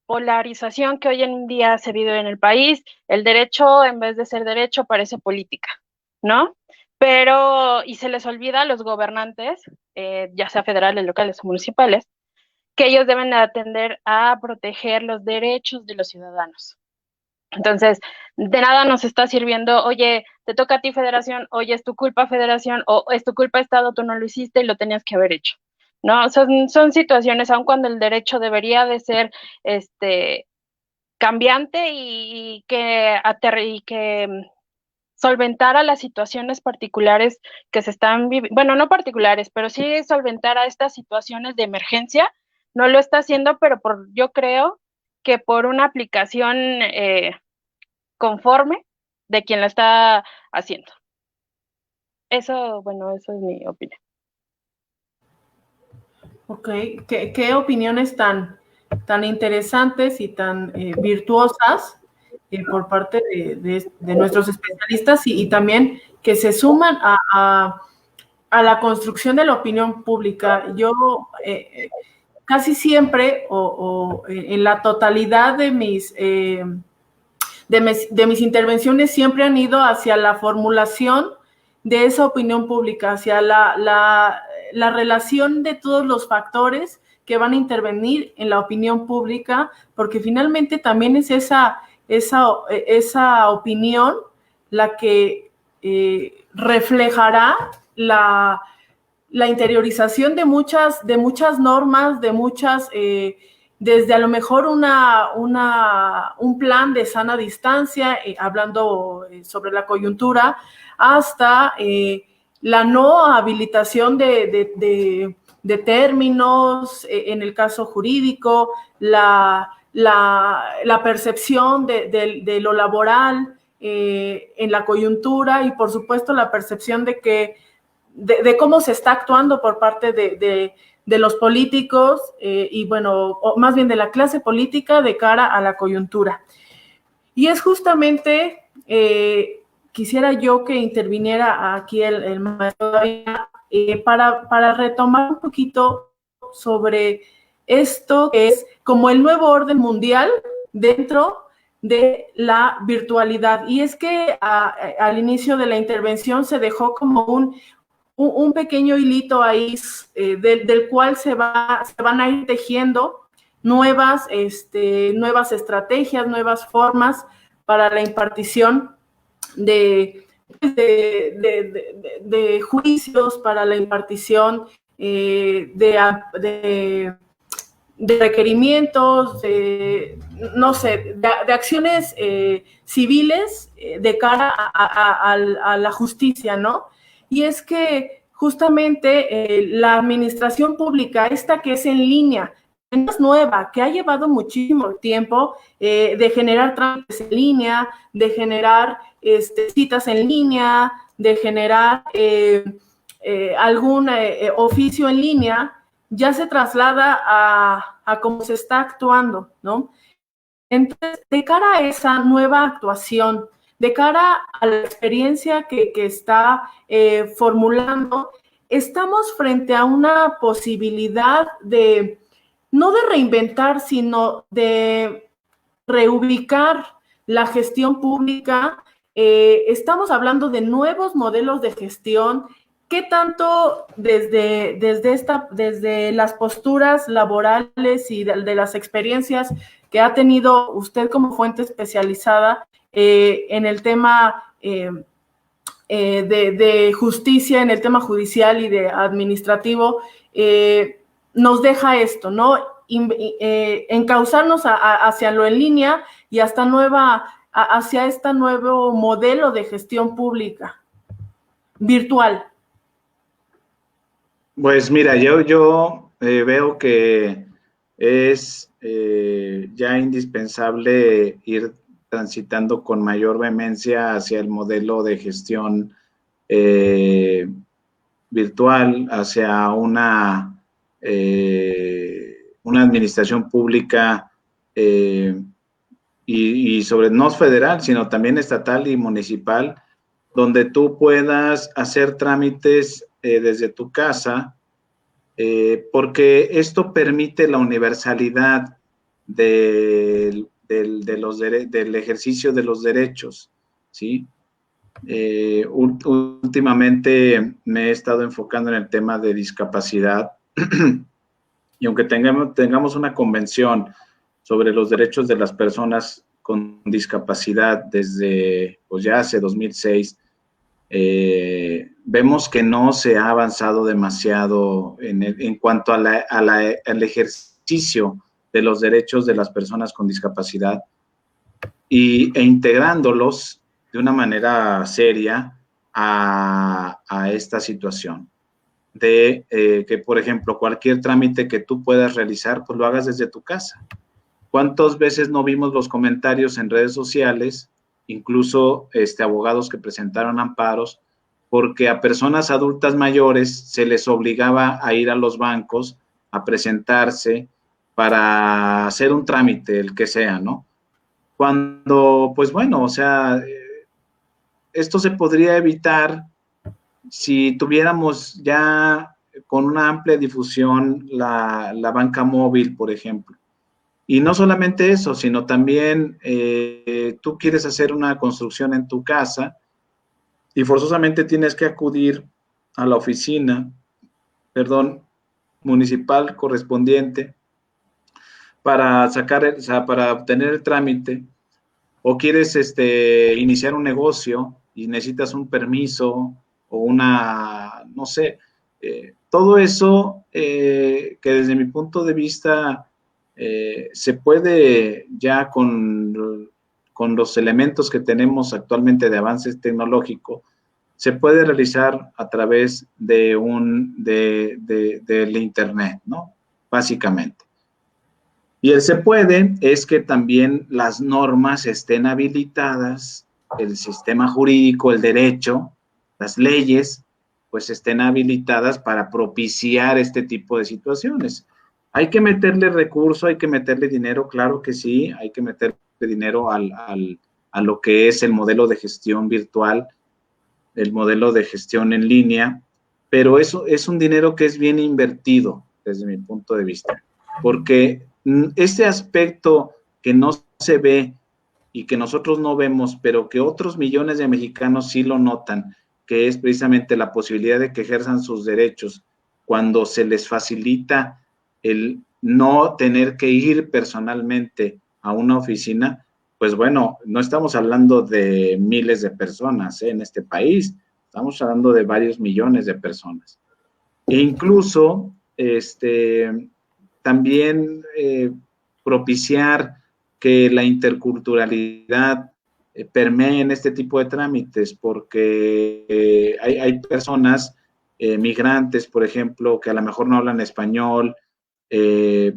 polarización que hoy en día se vive en el país, el derecho, en vez de ser derecho, parece política, ¿no? Y se les olvida a los gobernantes, ya sea federales, locales o municipales, que ellos deben de atender a proteger los derechos de los ciudadanos. Entonces, de nada nos está sirviendo, oye, te toca a ti federación, oye, es tu culpa federación, o es tu culpa estado, tú no lo hiciste y lo tenías que haber hecho, ¿no? Son situaciones, aun cuando el derecho debería de ser cambiante y que solventara las situaciones particulares que se están viviendo, bueno, no particulares, pero sí solventara estas situaciones de emergencia, no lo está haciendo, pero yo creo que por una aplicación conforme de quien la está haciendo. Eso es mi opinión. Ok, ¿qué opiniones tan interesantes y tan virtuosas por parte de nuestros especialistas y también que se suman a a la construcción de la opinión pública. Yo casi siempre o en la totalidad de mis intervenciones siempre han ido hacia la formulación de esa opinión pública, hacia la relación de todos los factores que van a intervenir en la opinión pública, porque finalmente también es esa opinión la que reflejará la interiorización de muchas normas, de muchas, desde a lo mejor un plan de sana distancia, hablando sobre la coyuntura, hasta la no habilitación de términos en el caso jurídico, la percepción de lo laboral en la coyuntura y, por supuesto, la percepción de cómo se está actuando por parte de los políticos y, bueno, más bien de la clase política de cara a la coyuntura. Y es justamente, quisiera yo que interviniera aquí el maestro para retomar un poquito sobre esto que es como el nuevo orden mundial dentro de la virtualidad. Y es que al inicio de la intervención se dejó como un pequeño hilito ahí del cual se van a ir tejiendo nuevas estrategias, nuevas formas para la impartición de juicios, para la impartición de requerimientos, no sé, de acciones civiles de cara a la justicia, ¿no? Y es que justamente la administración pública, esta que es en línea, no es nueva, que ha llevado muchísimo tiempo de generar trámites en línea, de generar citas en línea, de generar algún oficio en línea, ya se traslada a cómo se está actuando, ¿no? Entonces, de cara a esa nueva actuación, de cara a la experiencia que está formulando, estamos frente a una posibilidad no de reinventar, sino de reubicar la gestión pública. Estamos hablando de nuevos modelos de gestión. ¿Qué tanto desde las posturas laborales y de las experiencias que ha tenido usted como fuente especializada en el tema de justicia, en el tema judicial y de administrativo, nos deja esto, ¿no? Encauzarnos hacia lo en línea y hacia este nuevo modelo de gestión pública virtual? Pues mira, yo veo que es ya indispensable ir transitando con mayor vehemencia hacia el modelo de gestión virtual, hacia una administración pública y sobre no federal, sino también estatal y municipal, donde tú puedas hacer trámites desde tu casa, porque esto permite la universalidad del ejercicio de los derechos, ¿sí? Últimamente me he estado enfocando en el tema de discapacidad y aunque tengamos una convención sobre los derechos de las personas con discapacidad desde pues ya hace 2006, vemos que no se ha avanzado demasiado en cuanto al ejercicio de los derechos de las personas con discapacidad e integrándolos de una manera seria a esta situación de que, por ejemplo, cualquier trámite que tú puedas realizar, pues lo hagas desde tu casa. ¿Cuántas veces no vimos los comentarios en redes sociales, incluso abogados que presentaron amparos, porque a personas adultas mayores se les obligaba a ir a los bancos a presentarse para hacer un trámite, el que sea, ¿no? Cuando, pues bueno, o sea, esto se podría evitar si tuviéramos ya con una amplia difusión la banca móvil, por ejemplo. Y no solamente eso, sino también tú quieres hacer una construcción en tu casa y forzosamente tienes que acudir a la oficina, municipal correspondiente para para obtener el trámite, o quieres iniciar un negocio y necesitas un permiso o no sé, todo eso que desde mi punto de vista se puede ya con los elementos que tenemos actualmente de avances tecnológicos, se puede realizar a través del Internet, ¿no? Básicamente. Y el se puede es que también las normas estén habilitadas, el sistema jurídico, el derecho, las leyes, pues estén habilitadas para propiciar este tipo de situaciones. Hay que meterle recurso, hay que meterle dinero, claro que sí, hay que meterle dinero a lo que es el modelo de gestión virtual, el modelo de gestión en línea, pero eso es un dinero que es bien invertido desde mi punto de vista, porque este aspecto que no se ve y que nosotros no vemos, pero que otros millones de mexicanos sí lo notan, que es precisamente la posibilidad de que ejerzan sus derechos cuando se les facilita el no tener que ir personalmente a una oficina, pues bueno, no estamos hablando de miles de personas en este país, estamos hablando de varios millones de personas. E incluso, también propiciar que la interculturalidad permee en este tipo de trámites, porque hay personas migrantes, por ejemplo, que a lo mejor no hablan español,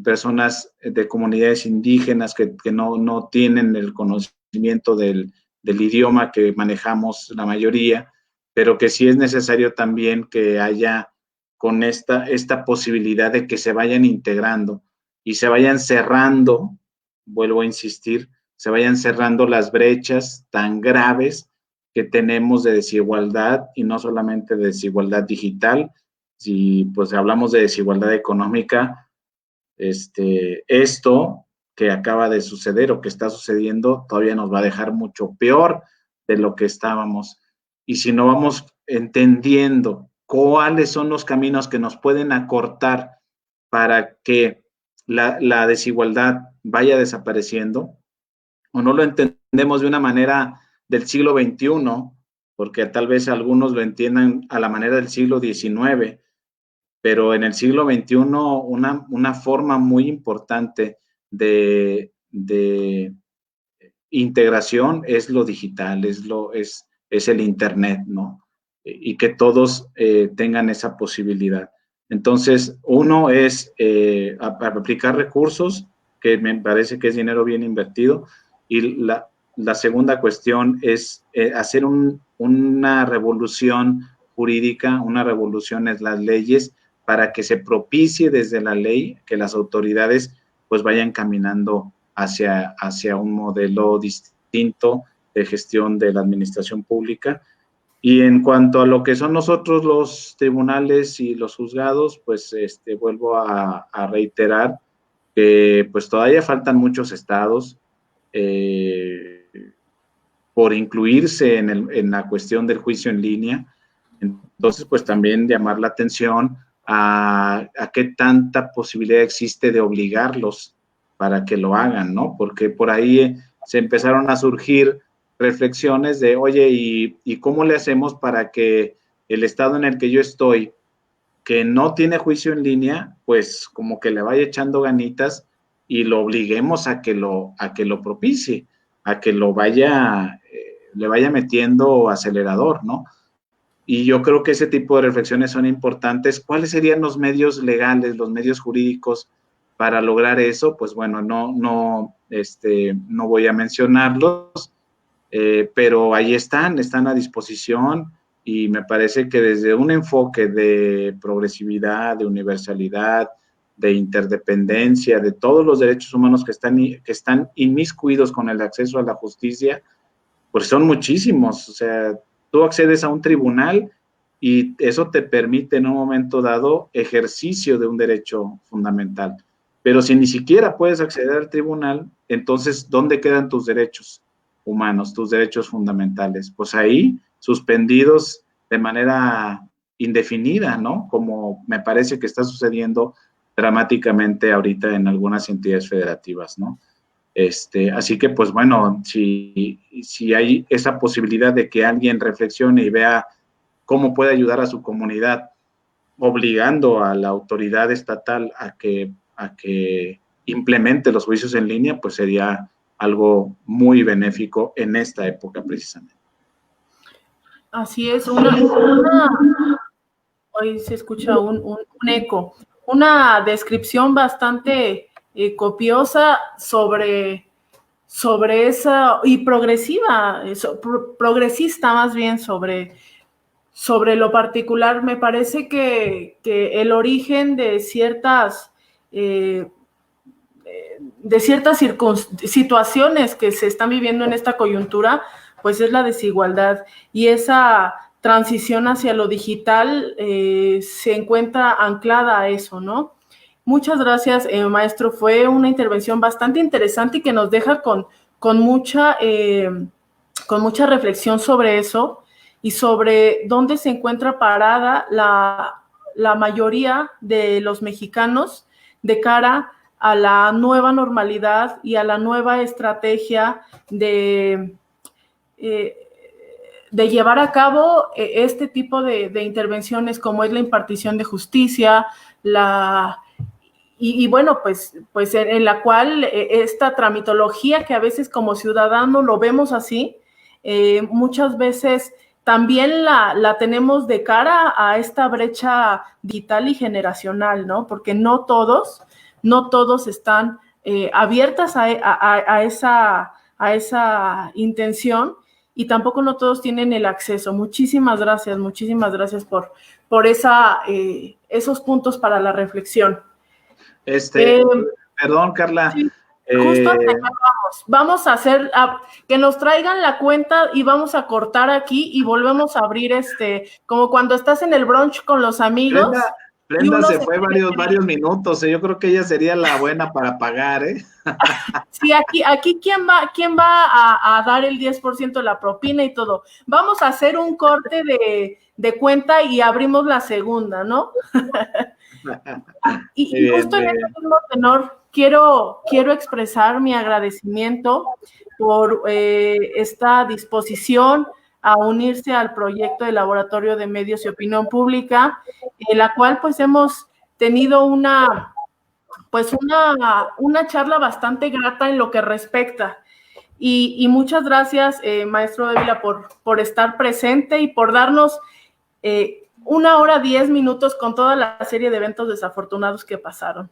personas de comunidades indígenas que no tienen el conocimiento del idioma que manejamos la mayoría, pero que sí es necesario también que haya con esta posibilidad de que se vayan integrando y se vayan cerrando, vuelvo a insistir, se vayan cerrando las brechas tan graves que tenemos de desigualdad, y no solamente de desigualdad digital, si pues hablamos de desigualdad económica, esto que acaba de suceder o que está sucediendo todavía nos va a dejar mucho peor de lo que estábamos. Y si no vamos entendiendo cuáles son los caminos que nos pueden acortar para que la desigualdad vaya desapareciendo, o no lo entendemos de una manera del siglo XXI, porque tal vez algunos lo entiendan a la manera del siglo XIX, pero en el siglo XXI una forma muy importante de integración es lo digital, es el Internet, ¿no? Y que todos tengan esa posibilidad. Entonces, uno es aplicar recursos, que me parece que es dinero bien invertido, y la segunda cuestión es hacer una revolución jurídica, una revolución en las leyes, para que se propicie desde la ley que las autoridades pues vayan caminando hacia un modelo distinto de gestión de la administración pública. Y en cuanto a lo que son nosotros los tribunales y los juzgados, pues vuelvo a reiterar que pues todavía faltan muchos estados por incluirse en la cuestión del juicio en línea. Entonces, pues también llamar la atención a qué tanta posibilidad existe de obligarlos para que lo hagan, ¿no? Porque por ahí se empezaron a surgir reflexiones de, oye, ¿y cómo le hacemos para que el estado en el que yo estoy, que no tiene juicio en línea, pues como que le vaya echando ganitas y lo obliguemos a que lo propicie, a que lo vaya, le vaya metiendo acelerador, ¿no? Y yo creo que ese tipo de reflexiones son importantes. ¿Cuáles serían los medios legales, los medios jurídicos para lograr eso? Pues bueno, no voy a mencionarlos, pero ahí están a disposición, y me parece que desde un enfoque de progresividad, de universalidad, de interdependencia, de todos los derechos humanos que están inmiscuidos con el acceso a la justicia, pues son muchísimos. O sea, tú accedes a un tribunal y eso te permite en un momento dado ejercicio de un derecho fundamental. Pero si ni siquiera puedes acceder al tribunal, entonces, ¿dónde quedan tus derechos humanos, tus derechos fundamentales? Pues ahí, suspendidos de manera indefinida, ¿no? Como me parece que está sucediendo dramáticamente ahorita en algunas entidades federativas, ¿no? Así que, pues bueno, si hay esa posibilidad de que alguien reflexione y vea cómo puede ayudar a su comunidad, obligando a la autoridad estatal a que implemente los juicios en línea, pues sería algo muy benéfico en esta época precisamente. Así es, hoy se escucha un eco, una descripción bastante copiosa sobre esa, y progresiva, progresista más bien sobre lo particular. Me parece que el origen de ciertas situaciones que se están viviendo en esta coyuntura, pues es la desigualdad, y esa transición hacia lo digital se encuentra anclada a eso, ¿no? Muchas gracias, maestro. Fue una intervención bastante interesante y que nos deja con mucha reflexión sobre eso y sobre dónde se encuentra parada la mayoría de los mexicanos de cara a la nueva normalidad y a la nueva estrategia de llevar a cabo este tipo de intervenciones, como es la impartición de justicia, y bueno, pues en la cual esta tramitología que a veces como ciudadano lo vemos así, muchas veces también la tenemos de cara a esta brecha digital y generacional, ¿no? Porque no todos están abiertas a esa intención, y tampoco no todos tienen el acceso. Muchísimas gracias por esos puntos para la reflexión. Perdón, Carla. Sí, justo vamos a hacer que nos traigan la cuenta y vamos a cortar aquí y volvemos a abrir como cuando estás en el brunch con los amigos. Brenda se fue varios minutos, yo creo que ella sería la buena para pagar, ¿eh? Sí, aquí ¿quién va a dar el 10% de la propina y todo? Vamos a hacer un corte de cuenta y abrimos la segunda, ¿no? Y justo en este mismo tenor quiero expresar mi agradecimiento por esta disposición a unirse al proyecto de Laboratorio de Medios y Opinión Pública, en la cual pues hemos tenido una charla bastante grata en lo que respecta. Y muchas gracias, maestro Dávila, por estar presente y por darnos 1 hora 10 minutos con toda la serie de eventos desafortunados que pasaron.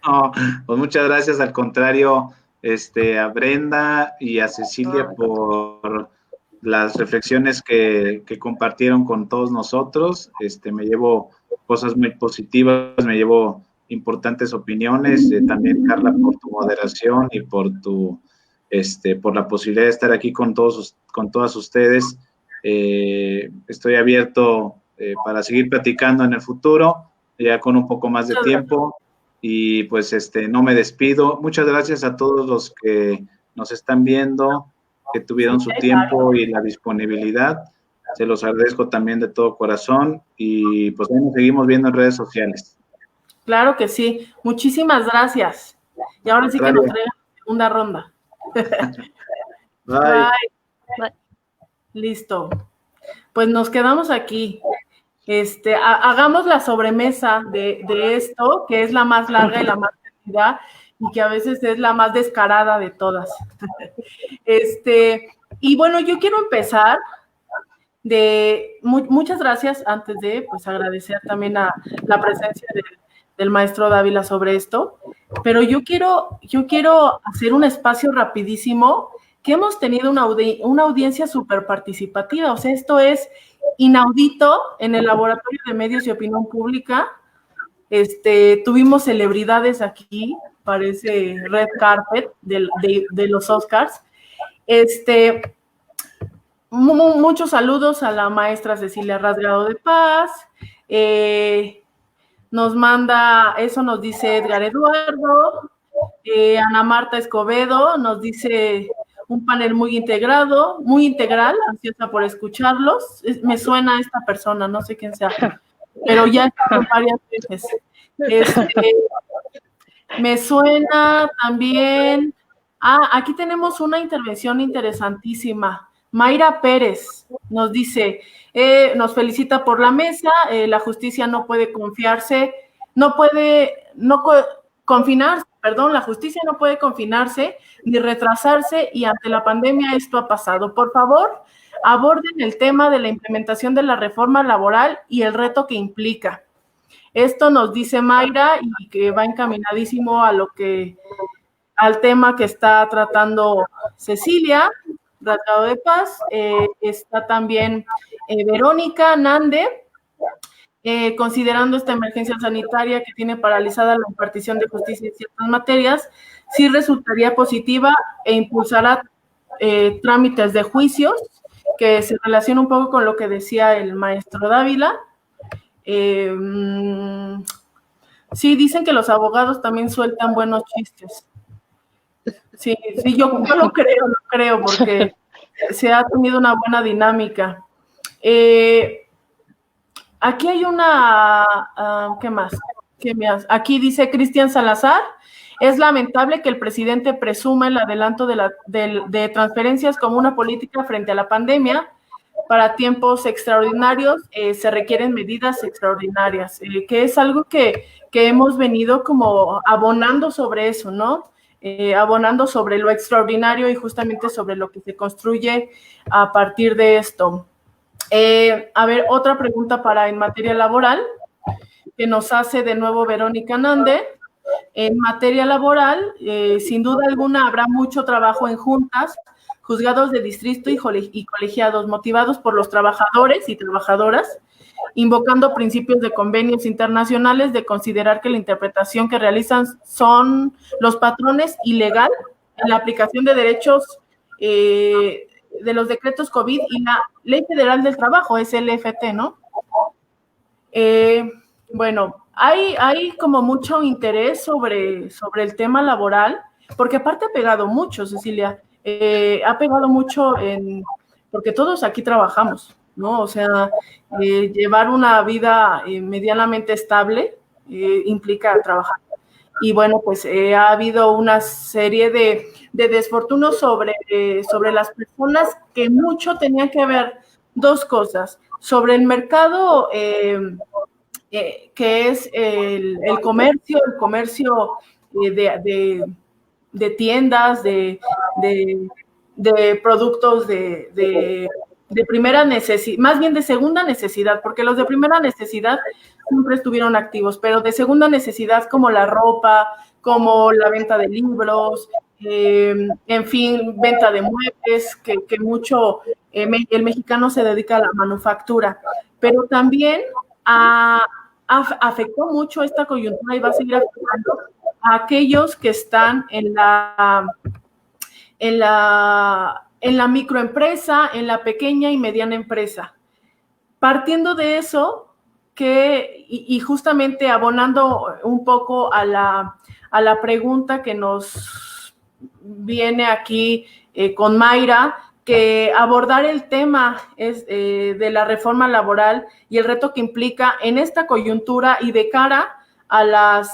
No, pues muchas gracias, al contrario, a Brenda y a Cecilia por las reflexiones que compartieron con todos nosotros. Me llevo cosas muy positivas, me llevo importantes opiniones, también Carla por tu moderación y por la posibilidad de estar aquí con todas ustedes. Estoy abierto para seguir platicando en el futuro, ya con un poco más de tiempo, y pues no me despido. Muchas gracias a todos los que nos están viendo, que tuvieron su tiempo y la disponibilidad. Se los agradezco también de todo corazón, y pues nos seguimos viendo en redes sociales. Claro que sí. Muchísimas gracias. Y ahora sí que nos traigan la segunda ronda. Bye. Bye. Listo. Pues nos quedamos aquí. Hagamos la sobremesa de esto, que es la más larga y la más divertida, y que a veces es la más descarada de todas. Y bueno, yo quiero empezar muchas gracias, antes de pues agradecer también a la presencia del maestro Dávila sobre esto, pero yo quiero hacer un espacio rapidísimo, que hemos tenido una audiencia súper participativa. O sea, esto es inaudito en el Laboratorio de Medios y Opinión Pública. Tuvimos celebridades aquí, parece red carpet de los Oscars. Muchos saludos a la maestra Cecilia Rasgado de Paz. Nos manda, eso nos dice Edgar Eduardo. Ana Marta Escobedo nos dice un panel muy integrado, muy integral, ansiosa por escucharlos. Me suena a esta persona, no sé quién sea, pero ya he estado varias veces. Me suena también. Aquí tenemos una intervención interesantísima. Mayra Pérez nos dice, nos felicita por la mesa, la justicia no puede confinarse, la justicia no puede confinarse ni retrasarse y ante la pandemia esto ha pasado. Por favor, aborden el tema de la implementación de la reforma laboral y el reto que implica. Esto nos dice Mayra y que va encaminadísimo al tema que está tratando Cecilia Rasgado de Paz. Está también Verónica Nande, considerando esta emergencia sanitaria que tiene paralizada la impartición de justicia en ciertas materias, sí resultaría positiva e impulsará trámites de juicios, que se relaciona un poco con lo que decía el maestro Dávila. Sí, dicen que los abogados también sueltan buenos chistes. Sí, yo lo creo, porque se ha tenido una buena dinámica. Aquí hay una, ¿qué más? Aquí dice Cristian Salazar, es lamentable que el presidente presuma el adelanto de transferencias como una política frente a la pandemia. Para tiempos extraordinarios se requieren medidas extraordinarias, que es algo que hemos venido como abonando sobre eso, ¿no? Abonando sobre lo extraordinario y justamente sobre lo que se construye a partir de esto. A ver, otra pregunta para en materia laboral, que nos hace de nuevo Verónica Nande. En materia laboral, sin duda alguna, habrá mucho trabajo en juntas, juzgados de distrito y colegiados, motivados por los trabajadores y trabajadoras, invocando principios de convenios internacionales de considerar que la interpretación que realizan son los patrones ilegal en la aplicación de derechos de los decretos COVID y la Ley Federal del Trabajo, es el LFT, ¿no? Bueno, hay como mucho interés sobre el tema laboral, porque aparte ha pegado mucho, Cecilia, ha pegado mucho porque todos aquí trabajamos, ¿no? O sea, llevar una vida medianamente estable implica trabajar. Y bueno, pues ha habido una serie de desfortunos sobre las personas que mucho tenían que ver dos cosas. Sobre el mercado, que es el comercio de tiendas, de productos de primera necesidad, más bien de segunda necesidad, porque los de primera necesidad siempre estuvieron activos, pero de segunda necesidad como la ropa, como la venta de libros, en fin, venta de muebles, que mucho el mexicano se dedica a la manufactura, pero también afectó mucho esta coyuntura y va a seguir afectando a aquellos que están en la microempresa, en la pequeña y mediana empresa. Partiendo de eso, y justamente abonando un poco a la pregunta que nos viene aquí con Mayra, que abordar el tema de la reforma laboral y el reto que implica en esta coyuntura y de cara a la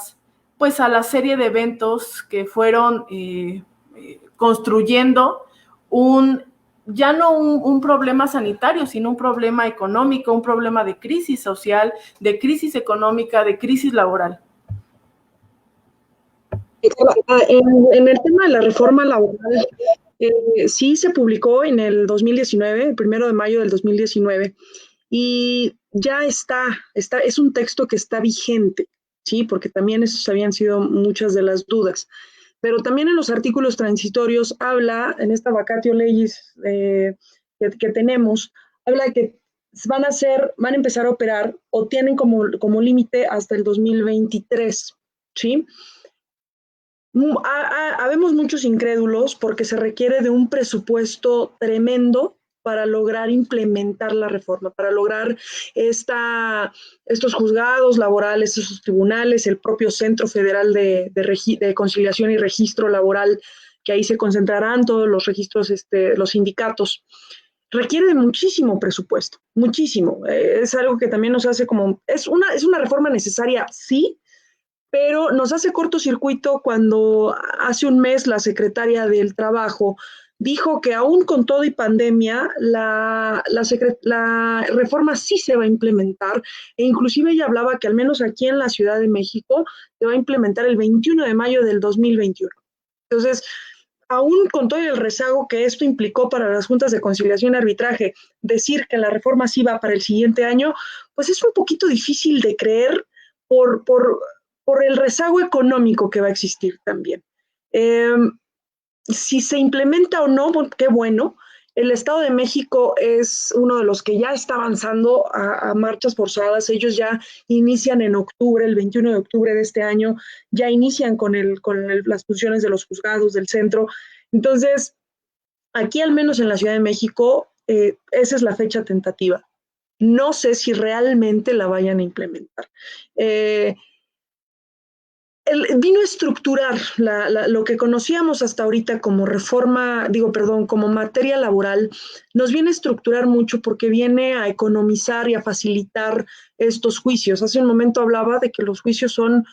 serie de eventos que fueron construyendo ya no un problema sanitario, sino un problema económico, un problema de crisis social, de crisis económica, de crisis laboral. En el tema de la reforma laboral, sí se publicó en el 2019, el 1 de mayo del 2019, y ya es un texto que está vigente, ¿sí? Porque también esas habían sido muchas de las dudas. Pero también en los artículos transitorios habla, en esta vacatio legis que tenemos, habla que van a empezar a operar o tienen como límite hasta el 2023, ¿sí? Habemos muchos incrédulos porque se requiere de un presupuesto tremendo para lograr implementar la reforma, para lograr estos juzgados laborales, estos tribunales, el propio Centro Federal de Conciliación y Registro Laboral, que ahí se concentrarán todos los registros, los sindicatos. Requiere de muchísimo presupuesto, muchísimo. Es algo que también nos hace como, es una reforma necesaria, sí, pero nos hace cortocircuito cuando hace un mes la secretaria del Trabajo dijo que aún con todo y pandemia, la reforma sí se va a implementar, e inclusive ella hablaba que al menos aquí en la Ciudad de México se va a implementar el 21 de mayo del 2021. Entonces, aún con todo el rezago que esto implicó para las juntas de conciliación y arbitraje, decir que la reforma sí va para el siguiente año, pues es un poquito difícil de creer por el rezago económico que va a existir también. Si se implementa o no, qué bueno. El Estado de México es uno de los que ya está avanzando a marchas forzadas. Ellos ya inician en octubre, el 21 de octubre de este año, ya inician con las funciones de los juzgados del centro. Entonces, aquí al menos en la Ciudad de México, esa es la fecha tentativa. No sé si realmente la vayan a implementar. Vino a estructurar lo que conocíamos hasta ahorita como como materia laboral, nos viene a estructurar mucho porque viene a economizar y a facilitar estos juicios. Hace un momento hablaba de que los juicios son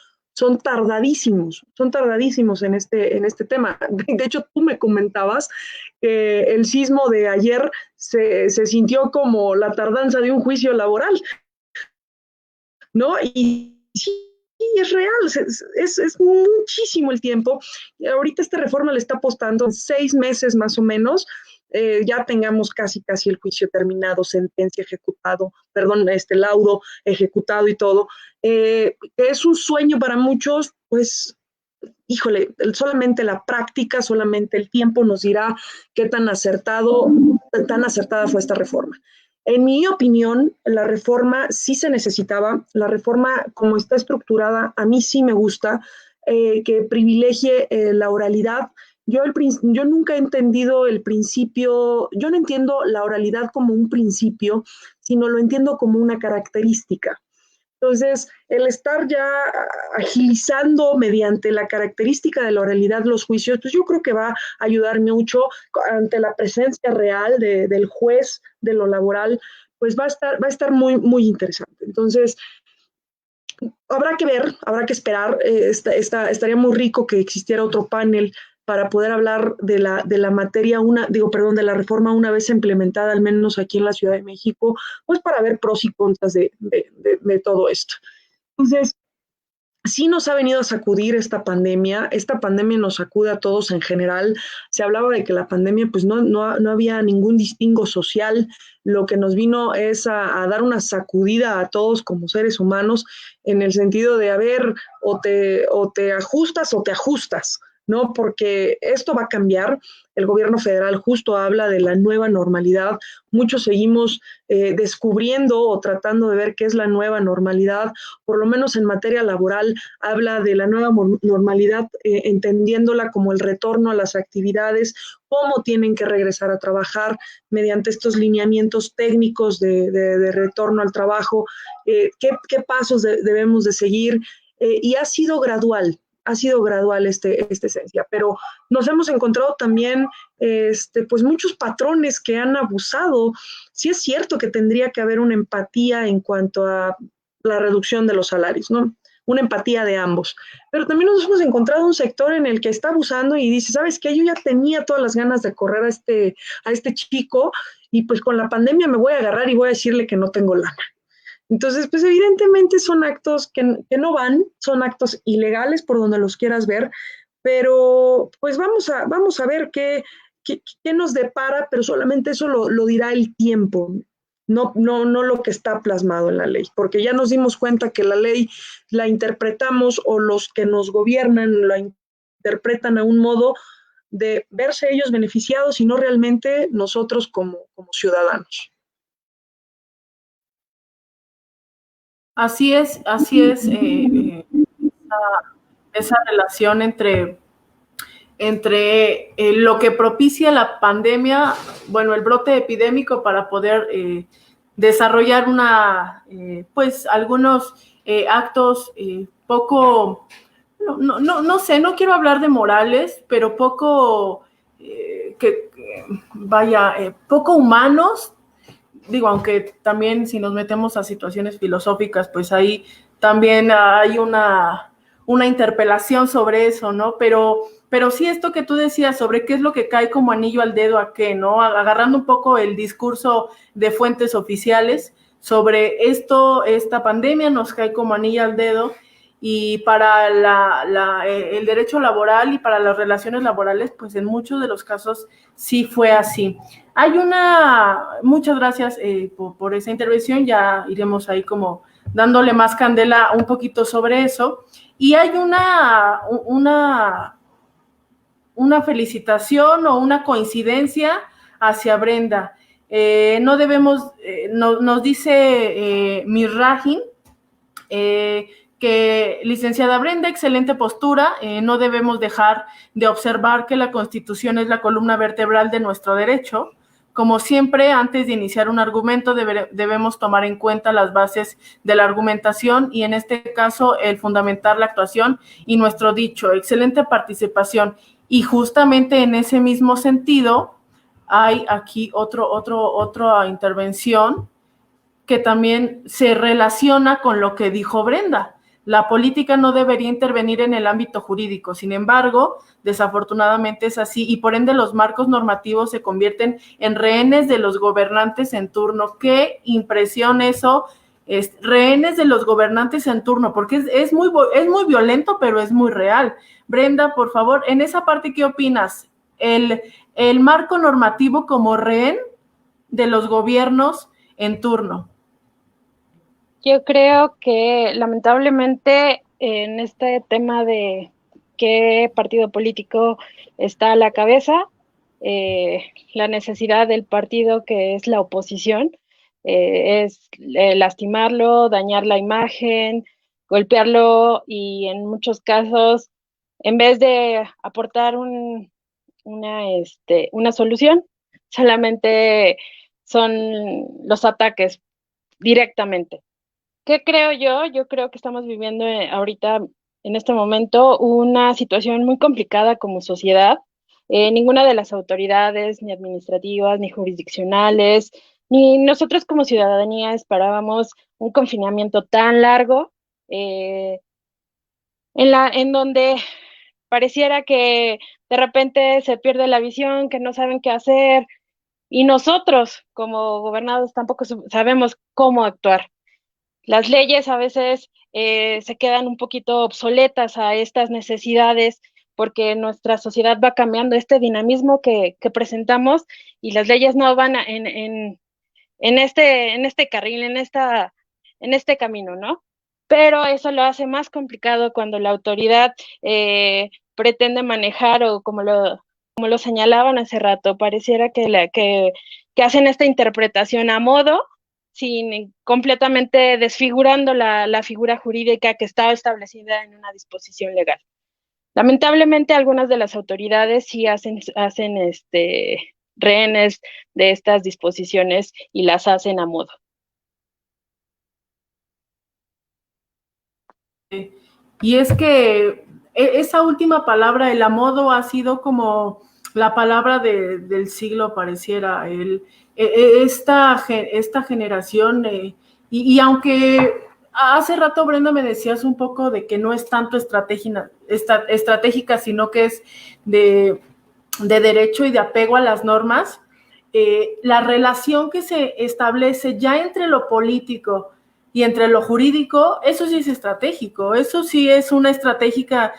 tardadísimos en este tema. De hecho, tú me comentabas que el sismo de ayer se sintió como la tardanza de un juicio laboral, ¿no? Y sí, es real, es muchísimo el tiempo. Y ahorita esta reforma le está apostando 6 meses más o menos, ya tengamos casi el juicio terminado, sentencia ejecutado, laudo ejecutado y todo. Es un sueño para muchos, pues, híjole, solamente la práctica, solamente el tiempo nos dirá qué tan acertada fue esta reforma. En mi opinión, la reforma sí se necesitaba. La reforma, como está estructurada, a mí sí me gusta, que privilegie la oralidad. Yo nunca he entendido el principio, yo no entiendo la oralidad como un principio, sino lo entiendo como una característica. Entonces, el estar ya agilizando mediante la característica de la oralidad los juicios, pues yo creo que va a ayudar mucho ante la presencia real del juez de lo laboral, pues va a estar muy, muy interesante. Entonces, habrá que ver, habrá que esperar. Estaría muy rico que existiera otro panel para poder hablar de la materia, de la reforma una vez implementada, al menos aquí en la Ciudad de México, pues para ver pros y contras de todo esto. Entonces, sí nos ha venido a sacudir esta pandemia nos sacude a todos en general. Se hablaba de que la pandemia, pues no había ningún distingo social, lo que nos vino es a dar una sacudida a todos como seres humanos, en el sentido de, a ver, o te ajustas o te ajustas, ¿no? Porque esto va a cambiar. El gobierno federal justo habla de la nueva normalidad. Muchos seguimos descubriendo o tratando de ver qué es la nueva normalidad. Por lo menos en materia laboral habla de la nueva normalidad, entendiéndola como el retorno a las actividades, cómo tienen que regresar a trabajar mediante estos lineamientos técnicos de retorno al trabajo, qué pasos debemos de seguir, y ha sido gradual esta esencia, pero nos hemos encontrado también pues muchos patrones que han abusado. Sí es cierto que tendría que haber una empatía en cuanto a la reducción de los salarios, ¿no? Una empatía de ambos, pero también nos hemos encontrado un sector en el que está abusando y dice, ¿sabes qué? Yo ya tenía todas las ganas de correr a este chico, y pues con la pandemia me voy a agarrar y voy a decirle que no tengo lana. Entonces, pues evidentemente son actos que no van, son actos ilegales por donde los quieras ver, pero pues vamos a ver qué nos depara, pero solamente eso lo dirá el tiempo, no lo que está plasmado en la ley, porque ya nos dimos cuenta que la ley la interpretamos, o los que nos gobiernan la interpretan a un modo de verse ellos beneficiados y no realmente nosotros como ciudadanos. Así es, esa relación entre lo que propicia la pandemia el brote epidémico para poder desarrollar pues algunos actos poco, no sé, no quiero hablar de morales, pero poco, poco humanos. Digo, aunque también si nos metemos a situaciones filosóficas, pues ahí también hay una interpelación sobre eso, ¿no? Pero sí esto que tú decías sobre qué es lo que cae como anillo al dedo a qué, ¿no? Agarrando un poco el discurso de fuentes oficiales sobre esta pandemia nos cae como anillo al dedo, y para el derecho laboral y para las relaciones laborales, pues en muchos de los casos sí fue así. Muchas gracias por esa intervención, ya iremos ahí como dándole más candela un poquito sobre eso. Y hay una felicitación o una coincidencia hacia Brenda. No debemos, nos dice Mirrahin, que licenciada Brenda, excelente postura, no debemos dejar de observar que la Constitución es la columna vertebral de nuestro derecho. Como siempre, antes de iniciar un argumento debemos tomar en cuenta las bases de la argumentación y en este caso el fundamentar la actuación y nuestro dicho, excelente participación. Y justamente en ese mismo sentido hay aquí otra intervención que también se relaciona con lo que dijo Brenda. La política no debería intervenir en el ámbito jurídico, sin embargo, desafortunadamente es así y por ende los marcos normativos se convierten en rehenes de los gobernantes en turno. Qué impresión eso, rehenes de los gobernantes en turno, porque es muy violento, pero es muy real. Brenda, por favor, en esa parte, ¿qué opinas? El marco normativo como rehén de los gobiernos en turno. Yo creo que lamentablemente en este tema de qué partido político está a la cabeza, la necesidad del partido que es la oposición es lastimarlo, dañar la imagen, golpearlo y en muchos casos, en vez de aportar una solución, solamente son los ataques directamente. ¿Qué creo yo? Yo creo que estamos viviendo ahorita, en este momento, una situación muy complicada como sociedad. Ninguna de las autoridades, ni administrativas, ni jurisdiccionales, ni nosotros como ciudadanía esperábamos un confinamiento tan largo, en donde pareciera que de repente se pierde la visión, que no saben qué hacer, y nosotros como gobernados tampoco sabemos cómo actuar. Las leyes a veces se quedan un poquito obsoletas a estas necesidades porque nuestra sociedad va cambiando, este dinamismo que presentamos, y las leyes no van en este carril, en este camino, ¿no? Pero eso lo hace más complicado cuando la autoridad pretende manejar, o como lo señalaban hace rato, pareciera que hacen esta interpretación a modo, sin completamente desfigurando la figura jurídica que está establecida en una disposición legal. Lamentablemente, algunas de las autoridades sí hacen rehenes de estas disposiciones y las hacen a modo. Y es que esa última palabra, el a modo, ha sido como la palabra del siglo, pareciera. Esta generación, y aunque hace rato, Brenda, me decías un poco de que no es tanto estratégica, sino que es de derecho y de apego a las normas, la relación que se establece ya entre lo político y entre lo jurídico, eso sí es estratégico, eso sí es una estrategia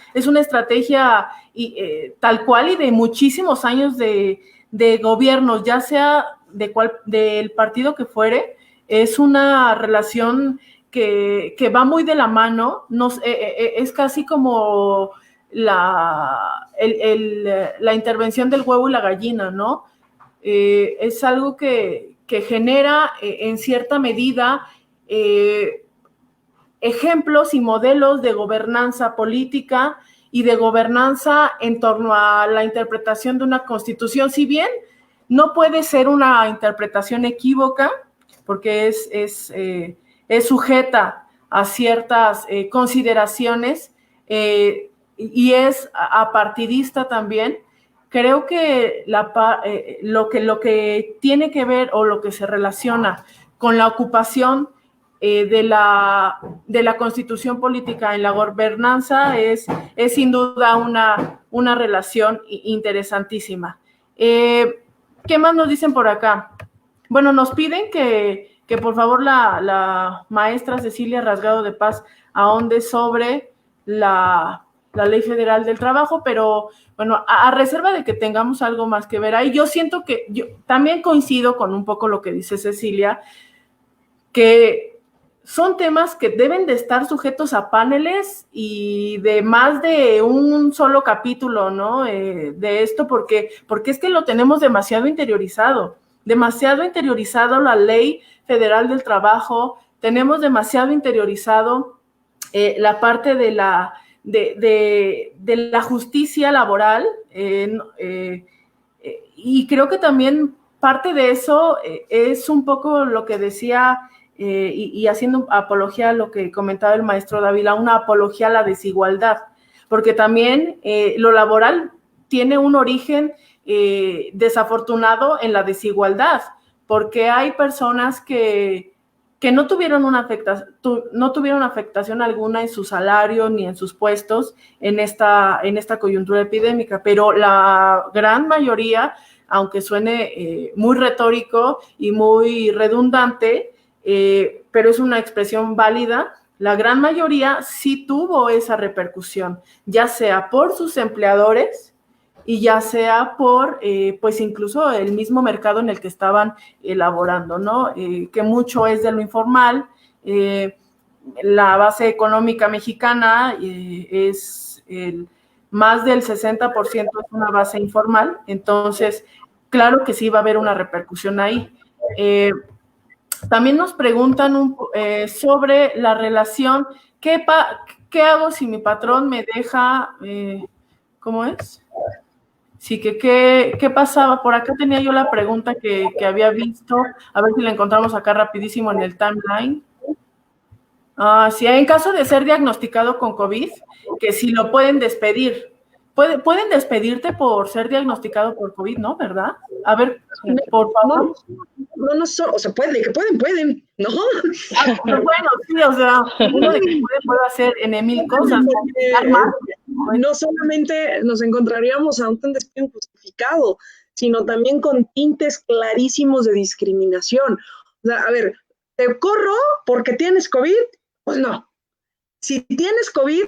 tal cual y de muchísimos años de gobiernos, ya sea del partido que fuere, es una relación que va muy de la mano, es casi como la intervención del huevo y la gallina, ¿no? Es algo que genera en cierta medida ejemplos y modelos de gobernanza política y de gobernanza en torno a la interpretación de una constitución. Si bien no puede ser una interpretación equívoca, porque es sujeta a ciertas consideraciones y es apartidista también. Creo que lo que tiene que ver o lo que se relaciona con la ocupación de la constitución política en la gobernanza es sin duda una relación interesantísima. ¿Qué más nos dicen por acá? Bueno, nos piden que por favor la maestra Cecilia Rasgado de Paz ahonde sobre la Ley Federal del Trabajo, pero bueno, a reserva de que tengamos algo más que ver ahí, yo siento que yo también coincido con un poco lo que dice Cecilia, que son temas que deben de estar sujetos a paneles y de más de un solo capítulo, ¿no? De esto, porque es que lo tenemos demasiado interiorizado la Ley Federal del Trabajo, tenemos demasiado interiorizado la parte de la justicia laboral, y creo que también parte de eso es un poco lo que decía, y haciendo apología a lo que comentaba el maestro Dávila, una apología a la desigualdad, porque también lo laboral tiene un origen desafortunado en la desigualdad, porque hay personas que no tuvieron no tuvieron afectación alguna en su salario ni en sus puestos en esta coyuntura epidémica, pero la gran mayoría, aunque suene muy retórico y muy redundante, pero es una expresión válida, la gran mayoría sí tuvo esa repercusión, ya sea por sus empleadores y ya sea por, pues incluso el mismo mercado en el que estaban elaborando, ¿no? Que mucho es de lo informal. La base económica mexicana es más del 60% es una base informal, entonces, claro que sí va a haber una repercusión ahí. También nos preguntan sobre la relación, ¿qué hago si mi patrón me deja, ¿cómo es? Sí, ¿qué pasaba? Por acá tenía yo la pregunta que había visto, a ver si la encontramos acá rapidísimo en el timeline. Sí, en caso de ser diagnosticado con COVID, que si lo pueden despedir. Pueden despedirte por ser diagnosticado por COVID, ¿no? ¿Verdad? A ver, por favor. No, o sea, pueden, ¿no? Bueno, sí, o sea, uno de que puede hacer mil cosas. No solamente nos encontraríamos ante un despido injustificado, sino también con tintes clarísimos de discriminación. O sea, a ver, ¿te corro porque tienes COVID? Pues no. Si tienes COVID,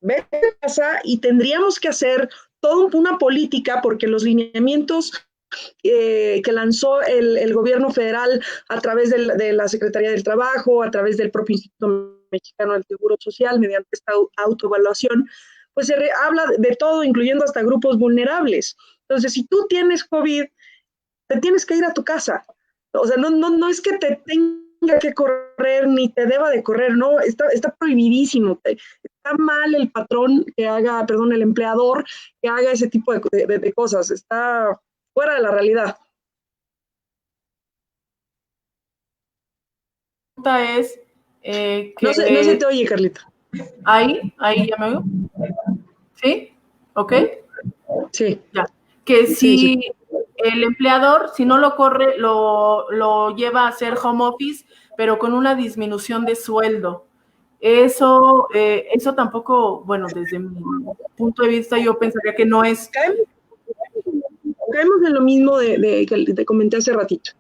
vete a casa y tendríamos que hacer toda una política porque los lineamientos que lanzó el gobierno federal a través de la Secretaría del Trabajo, a través del propio Instituto Mexicano del Seguro Social, mediante esta autoevaluación, pues se habla de todo, incluyendo hasta grupos vulnerables. Entonces, si tú tienes COVID, te tienes que ir a tu casa. O sea, no es que te tenga que correr ni te deba de correr, no, está prohibidísimo. Está mal el patrón que haga, perdón, el empleador que haga ese tipo de cosas. Está fuera de la realidad. La pregunta es que... No se te oye, Carlita. Ahí ya me oigo. ¿Sí? ¿Ok? Sí. Ya. Que si sí. el empleador, si no lo corre, lo lleva a hacer home office, pero con una disminución de sueldo. Eso tampoco, bueno, desde mi punto de vista, yo pensaría que no es... Caemos en lo mismo que te comenté hace ratito.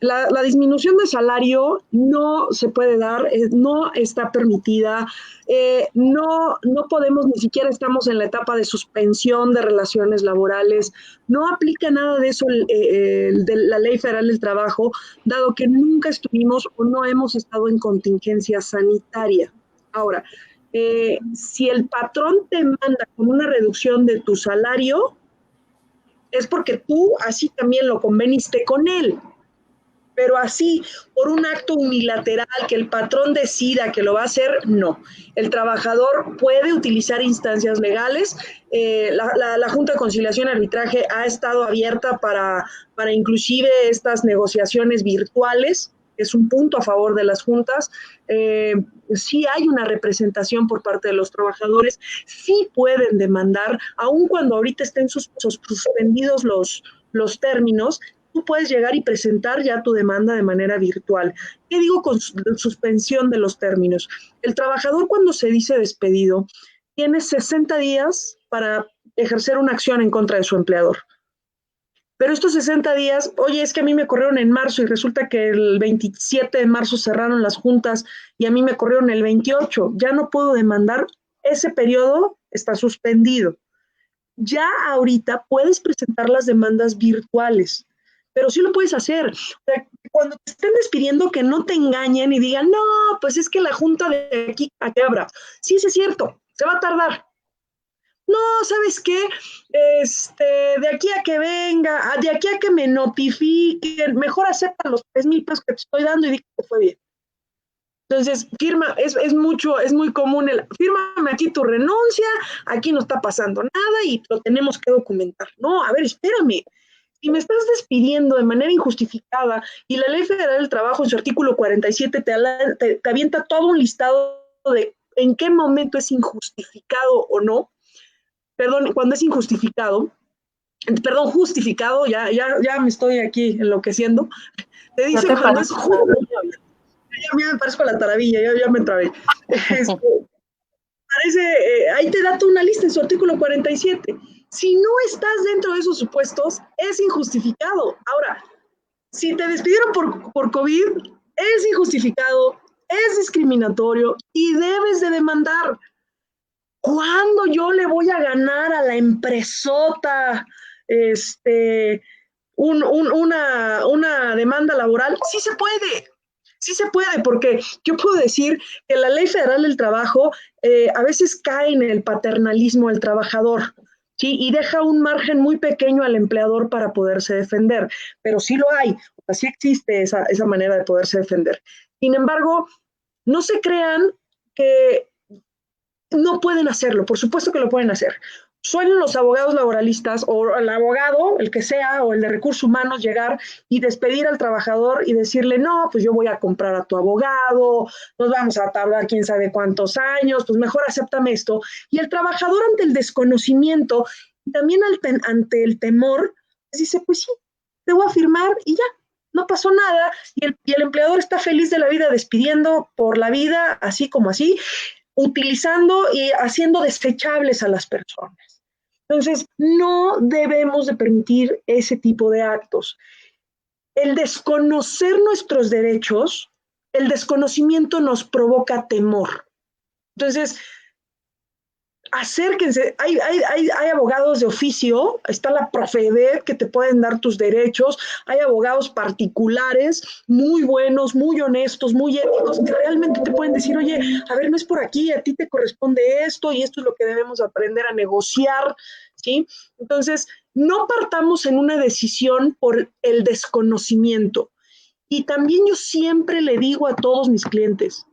La disminución de salario no se puede dar, no está permitida, no podemos, ni siquiera estamos en la etapa de suspensión de relaciones laborales, no aplica nada de eso de la Ley Federal del Trabajo, dado que nunca estuvimos o no hemos estado en contingencia sanitaria. Ahora, si el patrón te manda con una reducción de tu salario, es porque tú así también lo conveniste con él. Pero así, por un acto unilateral, que el patrón decida que lo va a hacer, no. El trabajador puede utilizar instancias legales. La Junta de Conciliación y Arbitraje ha estado abierta para inclusive estas negociaciones virtuales. Es un punto a favor de las juntas. Sí hay una representación por parte de los trabajadores, sí pueden demandar, aun cuando ahorita estén suspendidos los términos, tú puedes llegar y presentar ya tu demanda de manera virtual. ¿Qué digo con suspensión de los términos? El trabajador, cuando se dice despedido, tiene 60 días para ejercer una acción en contra de su empleador. Pero estos 60 días, oye, es que a mí me corrieron en marzo y resulta que el 27 de marzo cerraron las juntas y a mí me corrieron el 28, ya no puedo demandar, ese periodo está suspendido. Ya ahorita puedes presentar las demandas virtuales, pero sí lo puedes hacer. O sea, cuando te estén despidiendo, que no te engañen y digan, no, pues es que la junta de aquí a qué habrá. Sí, es cierto, se va a tardar. No, ¿sabes qué? De aquí a que venga, de aquí a que me notifiquen, mejor acepta los 3,000 pesos que te estoy dando y di que fue bien. Entonces, firma, es muy común fírmame aquí tu renuncia, aquí no está pasando nada y lo tenemos que documentar. No, a ver, espérame. Si me estás despidiendo de manera injustificada y la Ley Federal del Trabajo en su artículo 47 te avienta todo un listado de en qué momento es injustificado o no, perdón, cuando es injustificado, perdón, justificado, ya me estoy aquí enloqueciendo, te dice cuando es justificado. Ya me parezco a la taravilla, ya me trabé. Ahí te da una lista en su artículo 47. Si no estás dentro de esos supuestos, es injustificado. Ahora, si te despidieron por COVID, es injustificado, es discriminatorio y debes de demandar. ¿Cuándo yo le voy a ganar a la empresota una demanda laboral? Sí se puede. Sí se puede, porque yo puedo decir que la Ley Federal del Trabajo a veces cae en el paternalismo del trabajador, ¿sí? Y deja un margen muy pequeño al empleador para poderse defender, pero sí lo hay, o sea, sí existe esa manera de poderse defender. Sin embargo, no se crean que no pueden hacerlo, por supuesto que lo pueden hacer. Suelen los abogados laboralistas o el abogado, el que sea, o el de recursos humanos, llegar y despedir al trabajador y decirle, no, pues yo voy a comprar a tu abogado, nos vamos a tardar quién sabe cuántos años, pues mejor acéptame esto. Y el trabajador, ante el desconocimiento y también ante el temor, dice, pues sí, te voy a firmar y ya, no pasó nada. Y el empleador está feliz de la vida despidiendo por la vida, así como así, utilizando y haciendo desechables a las personas. Entonces, no debemos de permitir ese tipo de actos. El desconocer nuestros derechos, el desconocimiento nos provoca temor. Entonces, acérquense, hay abogados de oficio, está la Profedet que te pueden dar tus derechos, hay abogados particulares muy buenos, muy honestos, muy éticos, que realmente te pueden decir, oye, a ver, no es por aquí, a ti te corresponde esto y esto es lo que debemos aprender a negociar, ¿sí? Entonces, no partamos en una decisión por el desconocimiento. Y también yo siempre le digo a todos mis clientes,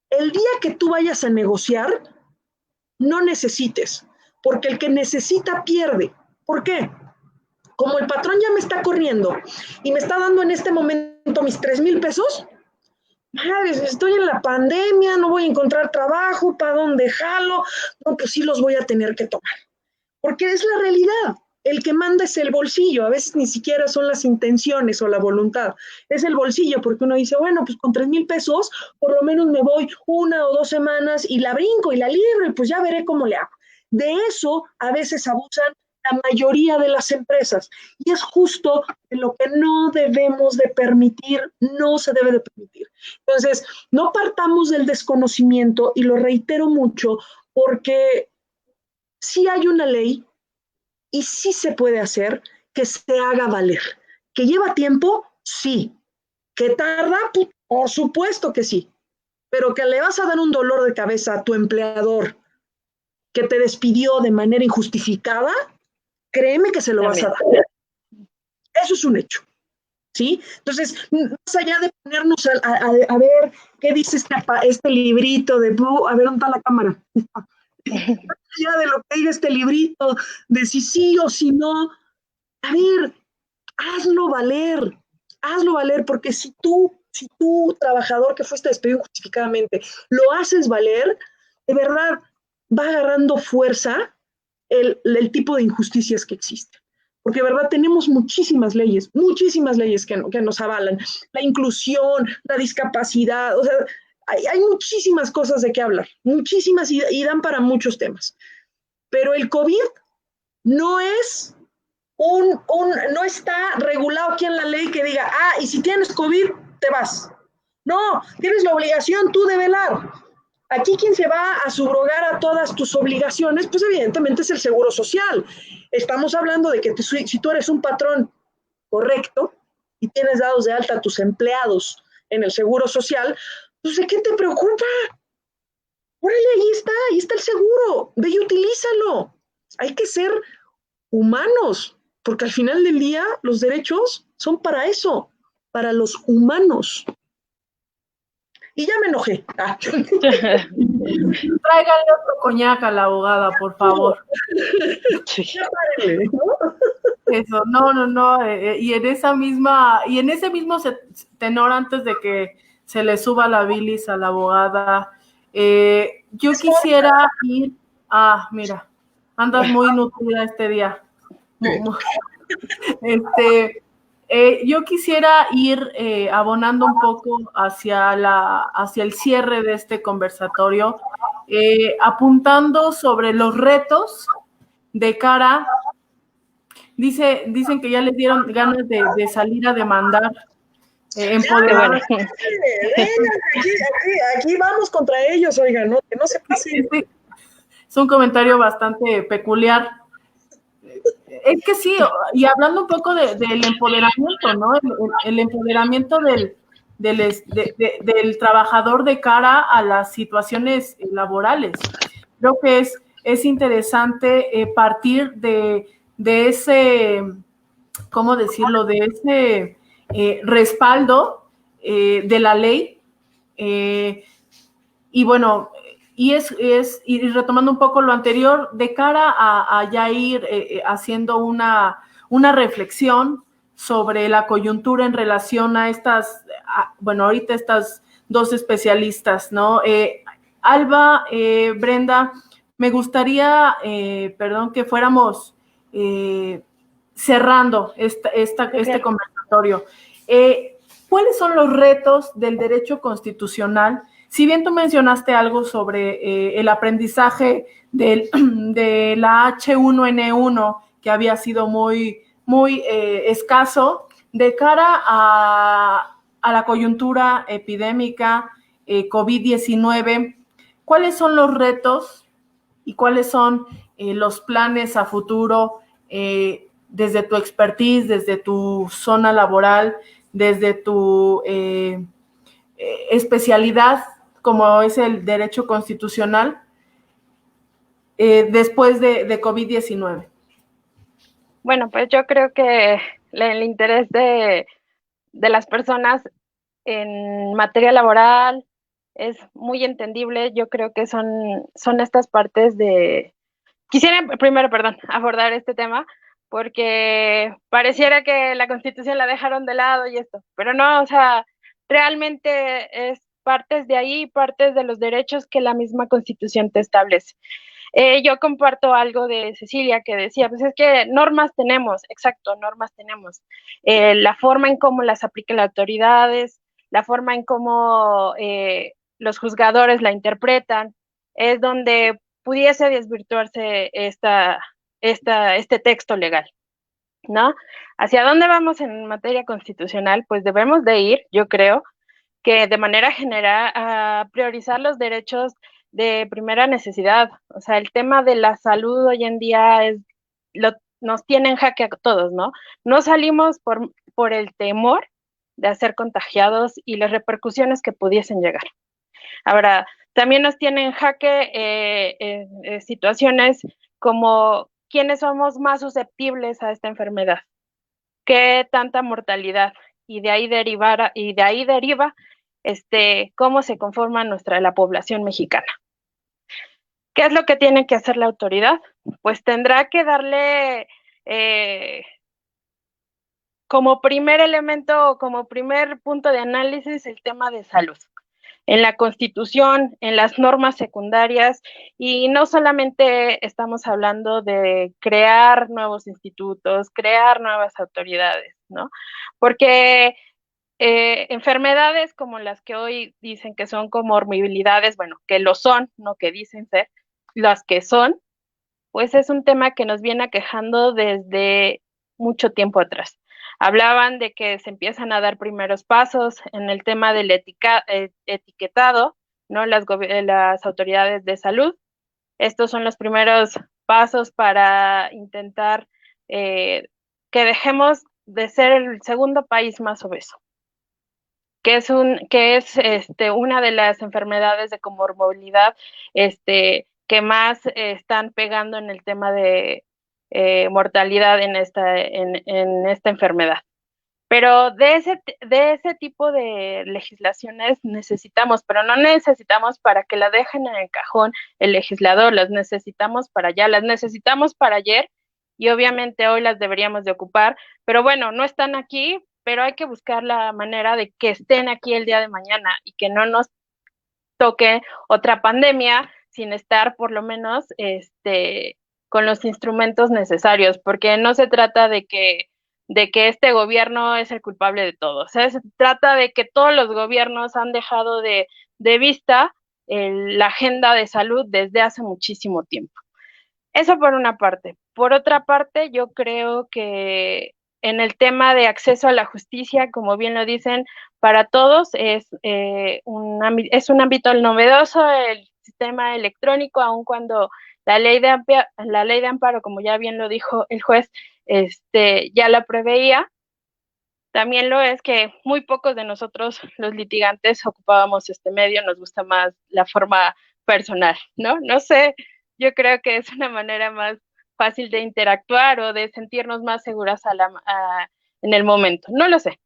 el día que tú vayas a negociar, no necesites, porque el que necesita pierde. ¿Por qué? Como el patrón ya me está corriendo y me está dando en este momento mis 3,000 pesos, madre, estoy en la pandemia, no voy a encontrar trabajo, ¿para dónde jalo? No, pues sí los voy a tener que tomar, porque es la realidad. El que manda es el bolsillo, a veces ni siquiera son las intenciones o la voluntad, es el bolsillo, porque uno dice, bueno, pues con 3,000 pesos, por lo menos me voy 1 o 2 semanas y la brinco y la libro y pues ya veré cómo le hago. De eso a veces abusan la mayoría de las empresas y es justo lo que no debemos de permitir, no se debe de permitir. Entonces, no partamos del desconocimiento y lo reitero mucho porque sí hay una ley y sí se puede hacer que se haga valer. ¿Que lleva tiempo? Sí. ¿Que tarda? Por supuesto que sí. Pero que le vas a dar un dolor de cabeza a tu empleador que te despidió de manera injustificada, créeme que se lo vas a dar. Eso es un hecho. ¿sí? Entonces, más allá de ponernos a ver qué dice este librito de, a ver, ¿dónde está la cámara? Más allá de lo que diga este librito, de si sí o si no, a ver, hazlo valer, porque si tú, trabajador que fuiste despedido injustificadamente, lo haces valer, de verdad va agarrando fuerza el tipo de injusticias que existen. Porque, de verdad, tenemos muchísimas leyes que nos avalan. La inclusión, la discapacidad, o sea, hay muchísimas cosas de qué hablar, muchísimas y dan para muchos temas. Pero el COVID no es no está regulado aquí en la ley que diga, y si tienes COVID, te vas. No, tienes la obligación tú de velar. Aquí quien se va a subrogar a todas tus obligaciones, pues evidentemente es el Seguro Social. Estamos hablando de que si tú eres un patrón correcto y tienes dados de alta a tus empleados en el Seguro Social, pues ¿de qué te preocupa? Órale, ahí está el seguro, ve y utilízalo. Hay que ser humanos, porque al final del día los derechos son para eso, para los humanos. Y ya me enojé. Tráiganle otro coñac a la abogada, por favor. Ya párenle, ¿no? Eso, no, y en ese mismo tenor, antes de que se le suba la bilis a la abogada, yo quisiera ir, mira, andas muy nutrida este día. Yo quisiera ir abonando un poco hacia el cierre de este conversatorio, apuntando sobre los retos de cara. Dicen que ya les dieron ganas de salir a demandar, empoderar. Aquí vamos contra ellos, oigan, ¿no? Que no se pase. Es un comentario bastante peculiar. Es que sí, y hablando un poco del empoderamiento, ¿no? El empoderamiento del trabajador de cara a las situaciones laborales. Creo que es interesante partir de ese, ¿cómo decirlo? De ese respaldo de la ley. Y bueno, y retomando un poco lo anterior, de cara a ya ir haciendo una reflexión sobre la coyuntura en relación a ahorita estas dos especialistas, ¿no? Alba, Brenda, me gustaría, que fuéramos cerrando este conversatorio. ¿Cuáles son los retos del derecho constitucional? Si bien tú mencionaste algo sobre el aprendizaje de la H1N1, que había sido muy, muy escaso, de cara a la coyuntura epidémica COVID-19, ¿cuáles son los retos y cuáles son los planes a futuro desde tu expertise, desde tu zona laboral, desde tu especialidad, como es el derecho constitucional, después de COVID-19? Bueno, pues yo creo que el interés de las personas en materia laboral es muy entendible. Yo creo que son estas partes de... Quisiera primero, abordar este tema, porque pareciera que la Constitución la dejaron de lado y esto, pero no, o sea, realmente es partes de ahí, partes de los derechos que la misma Constitución te establece. Yo comparto algo de Cecilia que decía, pues es que normas tenemos, exacto, normas tenemos. La forma en cómo las aplican las autoridades, la forma en cómo los juzgadores la interpretan, es donde pudiese desvirtuarse este texto legal, ¿no? ¿Hacia dónde vamos en materia constitucional? Pues debemos de ir, yo creo, que de manera general a priorizar los derechos de primera necesidad. O sea, el tema de la salud hoy en día nos tiene en jaque a todos, ¿no? No salimos por el temor de ser contagiados y las repercusiones que pudiesen llegar. Ahora, también nos tiene en jaque situaciones como quiénes somos más susceptibles a esta enfermedad, qué tanta mortalidad, y de ahí deriva cómo se conforma la población mexicana. ¿Qué es lo que tiene que hacer la autoridad? Pues tendrá que darle como primer elemento, como primer punto de análisis, el tema de salud. En la Constitución, en las normas secundarias, y no solamente estamos hablando de crear nuevos institutos, crear nuevas autoridades, ¿no? Porque enfermedades como las que hoy dicen que son comorbilidades, bueno, que lo son, no que dicen ser, las que son, pues es un tema que nos viene aquejando desde mucho tiempo atrás. Hablaban de que se empiezan a dar primeros pasos en el tema del etiquetado, ¿no? Las autoridades de salud. Estos son los primeros pasos para intentar que dejemos de ser el segundo país más obeso, que es una de las enfermedades de comorbilidad que más están pegando en el tema de mortalidad en esta enfermedad. Pero de ese tipo de legislaciones necesitamos, pero no necesitamos para que la dejen en el cajón el legislador, las necesitamos para allá, las necesitamos para ayer, y obviamente hoy las deberíamos de ocupar, pero bueno, no están aquí, pero hay que buscar la manera de que estén aquí el día de mañana y que no nos toque otra pandemia sin estar por lo menos con los instrumentos necesarios, porque no se trata de que este gobierno es el culpable de todo, o sea, se trata de que todos los gobiernos han dejado de vista la agenda de salud desde hace muchísimo tiempo. Eso por una parte. Por otra parte, yo creo que en el tema de acceso a la justicia, como bien lo dicen, para todos es un ámbito novedoso el sistema electrónico, aun cuando la ley de amparo, como ya bien lo dijo el juez, ya la preveía. También lo es que muy pocos de nosotros, los litigantes, ocupábamos este medio, nos gusta más la forma personal, ¿no? No sé, yo creo que es una manera más fácil de interactuar o de sentirnos más seguras en el momento, no lo sé.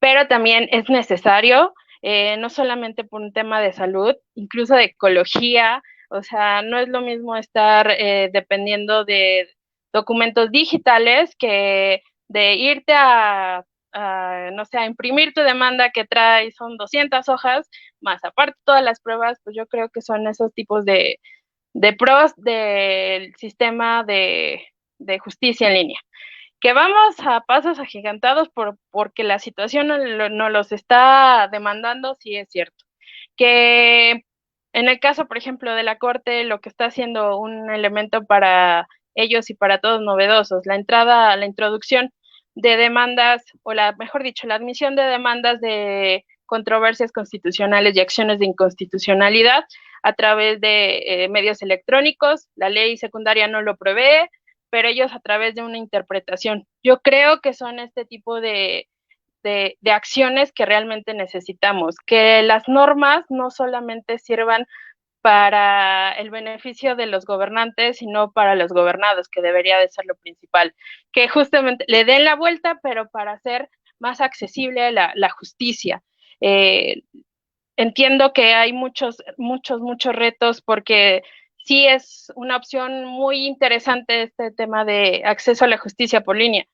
Pero también es necesario, no solamente por un tema de salud, incluso de ecología, o sea, no es lo mismo estar dependiendo de documentos digitales que de irte no sé, a imprimir tu demanda que trae, son 200 hojas, más aparte todas las pruebas, pues yo creo que son esos tipos de pros del sistema de justicia en línea. Que vamos a pasos agigantados porque la situación no los está demandando, sí es cierto. Que en el caso, por ejemplo, de la Corte, lo que está haciendo un elemento para ellos y para todos novedosos, la introducción de demandas, mejor dicho, la admisión de demandas de controversias constitucionales y acciones de inconstitucionalidad a través de medios electrónicos. La ley secundaria no lo prevé, pero ellos a través de una interpretación. Yo creo que son este tipo de acciones que realmente necesitamos, que las normas no solamente sirvan para el beneficio de los gobernantes, sino para los gobernados, que debería de ser lo principal, que justamente le den la vuelta, pero para hacer más accesible la justicia. Entiendo que hay muchos retos, porque sí es una opción muy interesante este tema de acceso a la justicia por línea,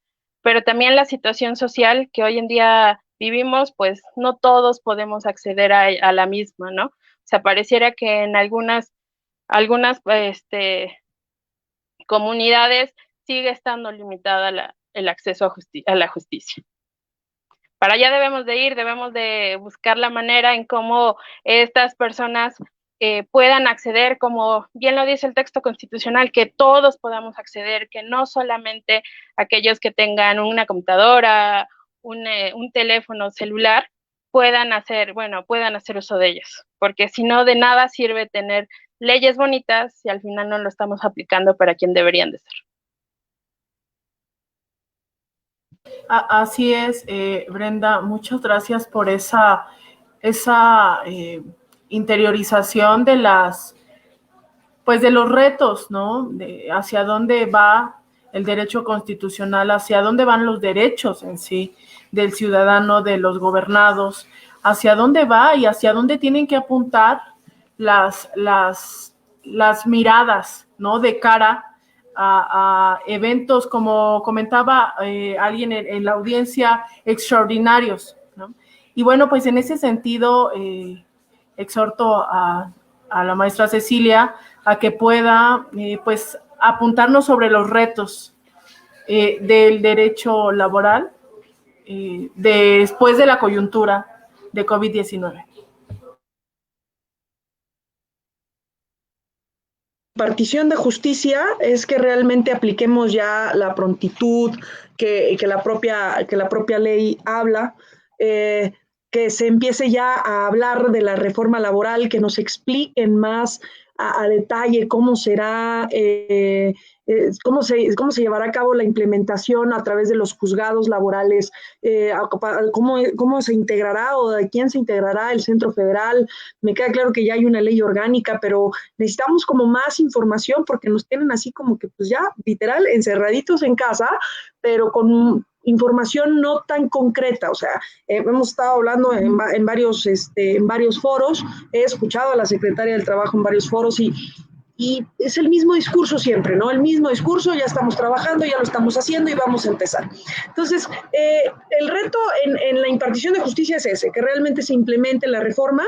pero también la situación social que hoy en día vivimos, pues no todos podemos acceder a la misma, ¿no? O sea, pareciera que en algunas comunidades sigue estando limitada el acceso a la justicia. Para allá debemos de buscar la manera en cómo estas personas puedan acceder, como bien lo dice el texto constitucional, que todos podamos acceder, que no solamente aquellos que tengan una computadora, un teléfono celular, puedan hacer uso de ellos, porque si no, de nada sirve tener leyes bonitas si al final no lo estamos aplicando para quien deberían de ser. Así es, Brenda, muchas gracias por esa interiorización de de los retos, ¿no? De hacia dónde va el derecho constitucional, hacia dónde van los derechos en sí del ciudadano, de los gobernados, hacia dónde va y hacia dónde tienen que apuntar las miradas, ¿no? De cara a eventos, como comentaba alguien en la audiencia, extraordinarios, ¿no? Y bueno, pues en ese sentido exhorto a la maestra Cecilia a que pueda pues apuntarnos sobre los retos del derecho laboral después de la coyuntura de COVID-19. Partición de justicia es que realmente apliquemos ya la prontitud que la propia ley habla, que se empiece ya a hablar de la reforma laboral, que nos expliquen más a detalle cómo será, cómo se llevará a cabo la implementación a través de los juzgados laborales, cómo se integrará o de quién se integrará el Centro Federal. Me queda claro que ya hay una ley orgánica, pero necesitamos como más información porque nos tienen así como que pues ya literal encerraditos en casa, pero con información no tan concreta. O sea, hemos estado hablando en varios foros, he escuchado a la secretaria del Trabajo en varios foros y es el mismo discurso siempre, ¿no? El mismo discurso, ya estamos trabajando, ya lo estamos haciendo y vamos a empezar. Entonces, el reto en la impartición de justicia es ese, que realmente se implemente la reforma.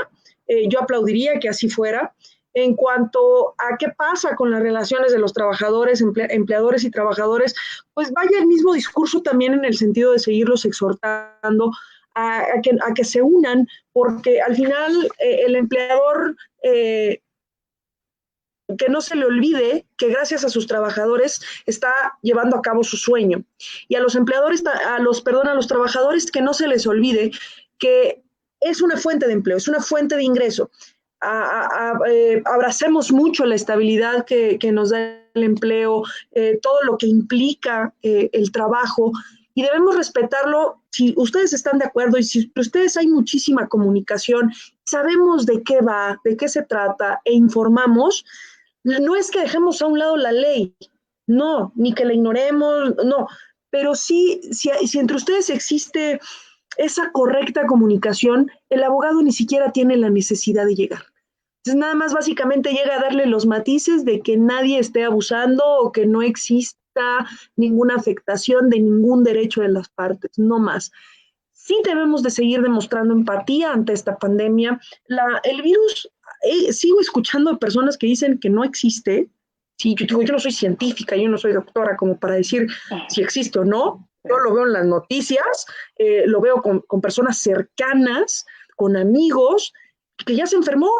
Yo aplaudiría que así fuera. En cuanto a qué pasa con las relaciones de los trabajadores, empleadores y trabajadores, pues vaya el mismo discurso también en el sentido de seguirlos exhortando a que se unan, porque al final el empleador, que no se le olvide que gracias a sus trabajadores está llevando a cabo su sueño. Y a los empleadores, a los trabajadores, que no se les olvide que es una fuente de empleo, es una fuente de ingreso. Abracemos mucho la estabilidad que nos da el empleo, todo lo que implica el trabajo, y debemos respetarlo. Si ustedes están de acuerdo y si ustedes hay muchísima comunicación, sabemos de qué va, de qué se trata e informamos, no es que dejemos a un lado la ley, no, ni que la ignoremos, no, pero sí, si entre ustedes existe esa correcta comunicación, el abogado ni siquiera tiene la necesidad de llegar. Entonces nada más básicamente llega a darle los matices de que nadie esté abusando o que no exista ninguna afectación de ningún derecho de las partes, no más. Sí debemos de seguir demostrando empatía ante esta pandemia. El virus, sigo escuchando de personas que dicen que no existe. Sí, yo no soy científica, yo no soy doctora como para decir si existe o no. Yo lo veo en las noticias, lo veo con personas cercanas, con amigos, que ya se enfermó.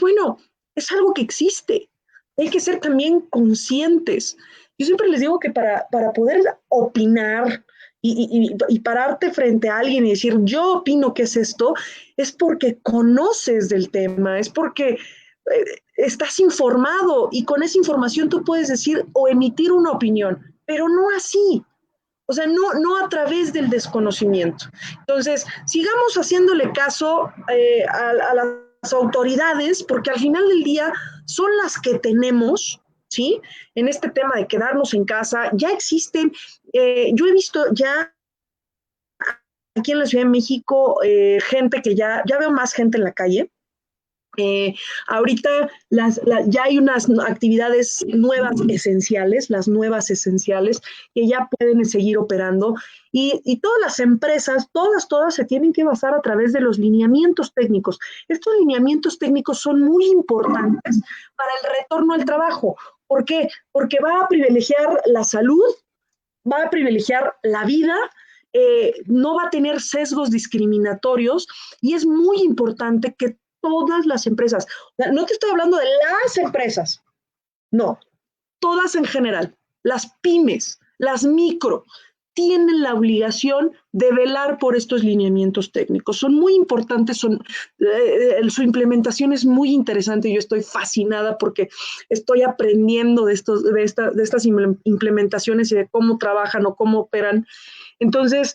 Bueno, es algo que existe. Hay que ser también conscientes. Yo siempre les digo que para poder opinar y pararte frente a alguien y decir, yo opino que es esto, es porque conoces del tema, es porque estás informado y con esa información tú puedes decir o emitir una opinión, pero no así. O sea, no a través del desconocimiento. Entonces, sigamos haciéndole caso a las autoridades, porque al final del día son las que tenemos, ¿sí? En este tema de quedarnos en casa, ya existen, yo he visto ya aquí en la Ciudad de México gente que ya veo más gente en la calle. Ahorita ya hay unas actividades nuevas esenciales, las nuevas esenciales, que ya pueden seguir operando y todas las empresas, todas se tienen que basar a través de los lineamientos técnicos. Estos lineamientos técnicos son muy importantes para el retorno al trabajo. ¿Por qué? Porque va a privilegiar la salud, va a privilegiar la vida, no va a tener sesgos discriminatorios y es muy importante que todas las empresas, no te estoy hablando de las empresas, no, todas en general, las pymes, las micro, tienen la obligación de velar por estos lineamientos técnicos. Son muy importantes, su implementación es muy interesante y yo estoy fascinada porque estoy aprendiendo de estas implementaciones y de cómo trabajan o cómo operan. Entonces,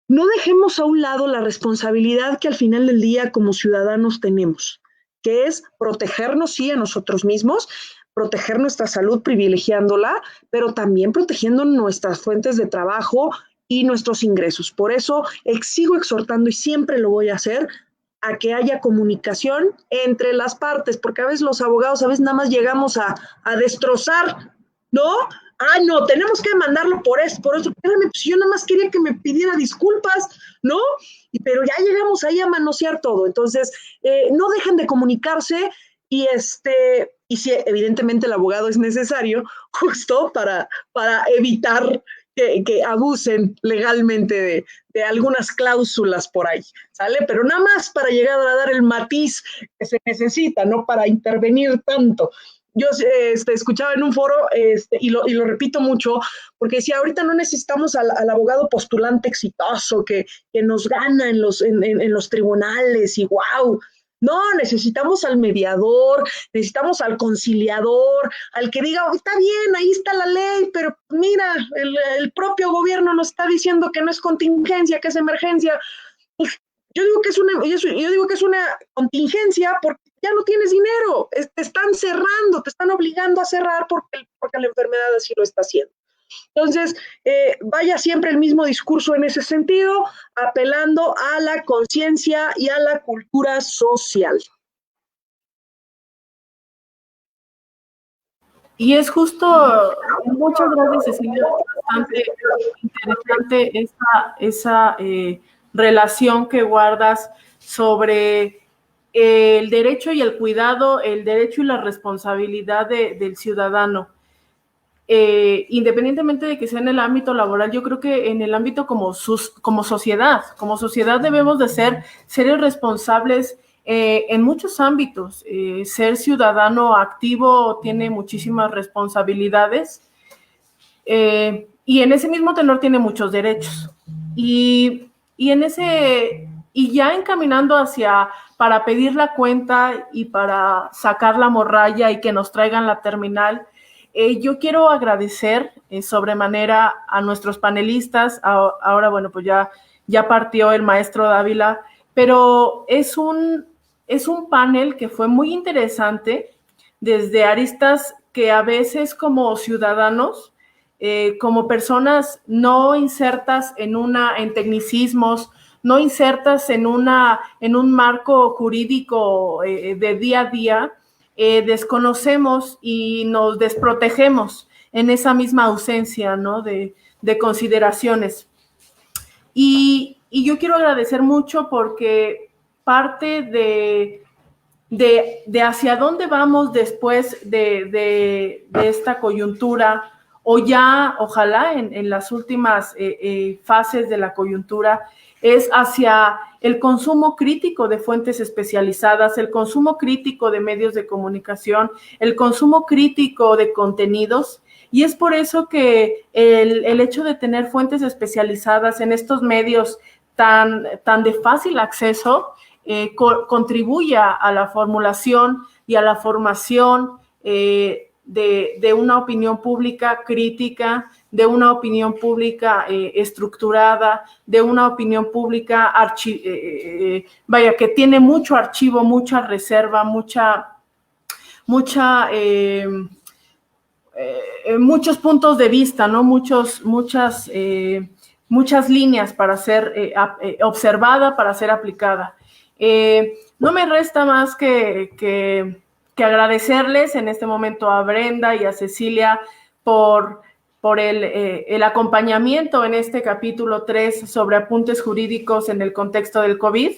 no dejemos a un lado la responsabilidad que al final del día como ciudadanos tenemos, que es protegernos, sí, a nosotros mismos, proteger nuestra salud privilegiándola, pero también protegiendo nuestras fuentes de trabajo y nuestros ingresos. Por eso sigo exhortando, y siempre lo voy a hacer, a que haya comunicación entre las partes, porque a veces los abogados, a veces nada más llegamos a destrozar, ¿no? Ah, no, tenemos que mandarlo por eso. Espérame, pues yo nada más quería que me pidiera disculpas, ¿no? Pero ya llegamos ahí a manosear todo. Entonces, no dejen de comunicarse y si evidentemente el abogado es necesario, justo para evitar que abusen legalmente de algunas cláusulas por ahí, ¿sale? Pero nada más para llegar a dar el matiz que se necesita, no para intervenir tanto. Yo escuchaba en un foro, y lo repito mucho, porque decía, ahorita no necesitamos al abogado postulante exitoso que nos gana en los tribunales y wow. No, necesitamos al mediador, necesitamos al conciliador, al que diga, está bien, ahí está la ley, pero mira, el propio gobierno nos está diciendo que no es contingencia, que es emergencia. Pues, yo digo que es una contingencia porque ya no tienes dinero, te están cerrando, te están obligando a cerrar porque la enfermedad así lo está haciendo. Entonces, vaya siempre el mismo discurso en ese sentido, apelando a la conciencia y a la cultura social. Y es justo, muchas gracias, Cecilia, bastante interesante esa relación que guardas sobre el derecho y el cuidado, el derecho y la responsabilidad del ciudadano. Independientemente de que sea en el ámbito laboral, yo creo que en el ámbito como sociedad debemos de ser seres responsables en muchos ámbitos. Ser ciudadano activo tiene muchísimas responsabilidades y en ese mismo tenor tiene muchos derechos. Y ya encaminando para pedir la cuenta y para sacar la morralla y que nos traigan la terminal, yo quiero agradecer sobremanera a nuestros panelistas. Ahora, bueno, pues ya partió el maestro Dávila, pero es un panel que fue muy interesante desde aristas que a veces como ciudadanos, como personas no insertas en tecnicismos, no insertas en un marco jurídico de día a día, desconocemos y nos desprotegemos en esa misma ausencia, ¿no? de consideraciones. Y yo quiero agradecer mucho porque parte de hacia dónde vamos después de esta coyuntura, o ya, ojalá, en las últimas fases de la coyuntura, es hacia el consumo crítico de fuentes especializadas, el consumo crítico de medios de comunicación, el consumo crítico de contenidos. Y es por eso que el hecho de tener fuentes especializadas en estos medios tan de fácil acceso contribuye a la formulación y a la formación de una opinión pública crítica, de una opinión pública estructurada, de una opinión pública que tiene mucho archivo, mucha reserva, muchos puntos de vista, ¿no? Muchas líneas para ser observada, para ser aplicada. No me resta más que agradecerles en este momento a Brenda y a Cecilia por el acompañamiento en este capítulo 3 sobre apuntes jurídicos en el contexto del COVID.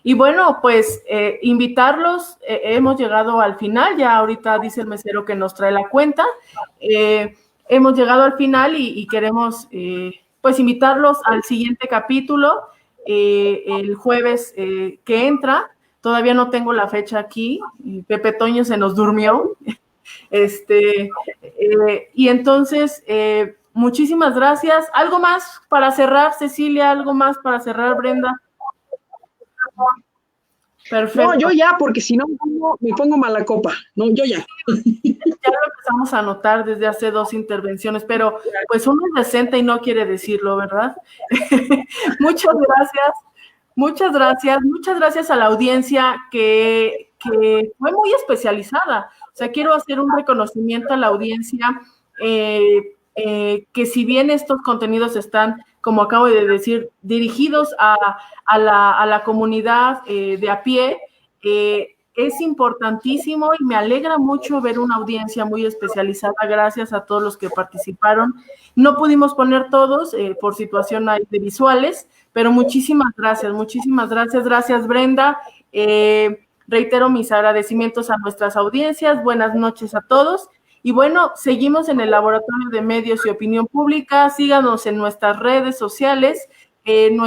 Y bueno, pues invitarlos, hemos llegado al final, ya ahorita dice el mesero que nos trae la cuenta, hemos llegado al final y queremos pues invitarlos al siguiente capítulo, el jueves que entra. Todavía no tengo la fecha aquí, Pepe Toño se nos durmió. Y entonces, muchísimas gracias. ¿Algo más para cerrar, Cecilia? ¿Algo más para cerrar, Brenda? Perfecto. No, yo ya, porque si no me pongo mala copa. No, yo ya. Ya lo empezamos a notar desde hace 2 intervenciones, pero pues uno es decente y no quiere decirlo, ¿verdad? Muchas gracias. Muchas gracias a la audiencia que fue muy especializada. O sea, quiero hacer un reconocimiento a la audiencia que si bien estos contenidos están, como acabo de decir, dirigidos a la comunidad de a pie, es importantísimo y me alegra mucho ver una audiencia muy especializada. Gracias a todos los que participaron. No pudimos poner todos por situación de visuales, pero muchísimas gracias, gracias Brenda. Reitero mis agradecimientos a nuestras audiencias. Buenas noches a todos. Y bueno, seguimos en el Laboratorio de Medios y Opinión Pública. Síganos en nuestras redes sociales. En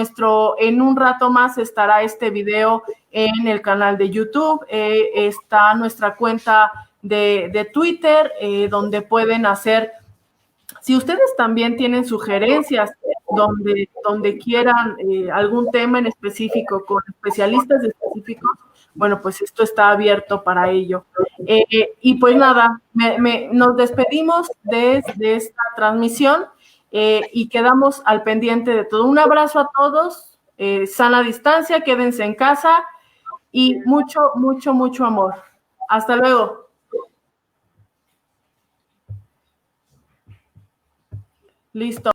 un rato más estará este video en el canal de YouTube. Está nuestra cuenta de Twitter, donde pueden hacer, si ustedes también tienen sugerencias, donde quieran algún tema en específico, con especialistas específicos, bueno, pues esto está abierto para ello. Y pues nada, nos despedimos de esta transmisión y quedamos al pendiente de todo. Un abrazo a todos, sana distancia, quédense en casa y mucho, mucho, mucho amor. Hasta luego. Listo.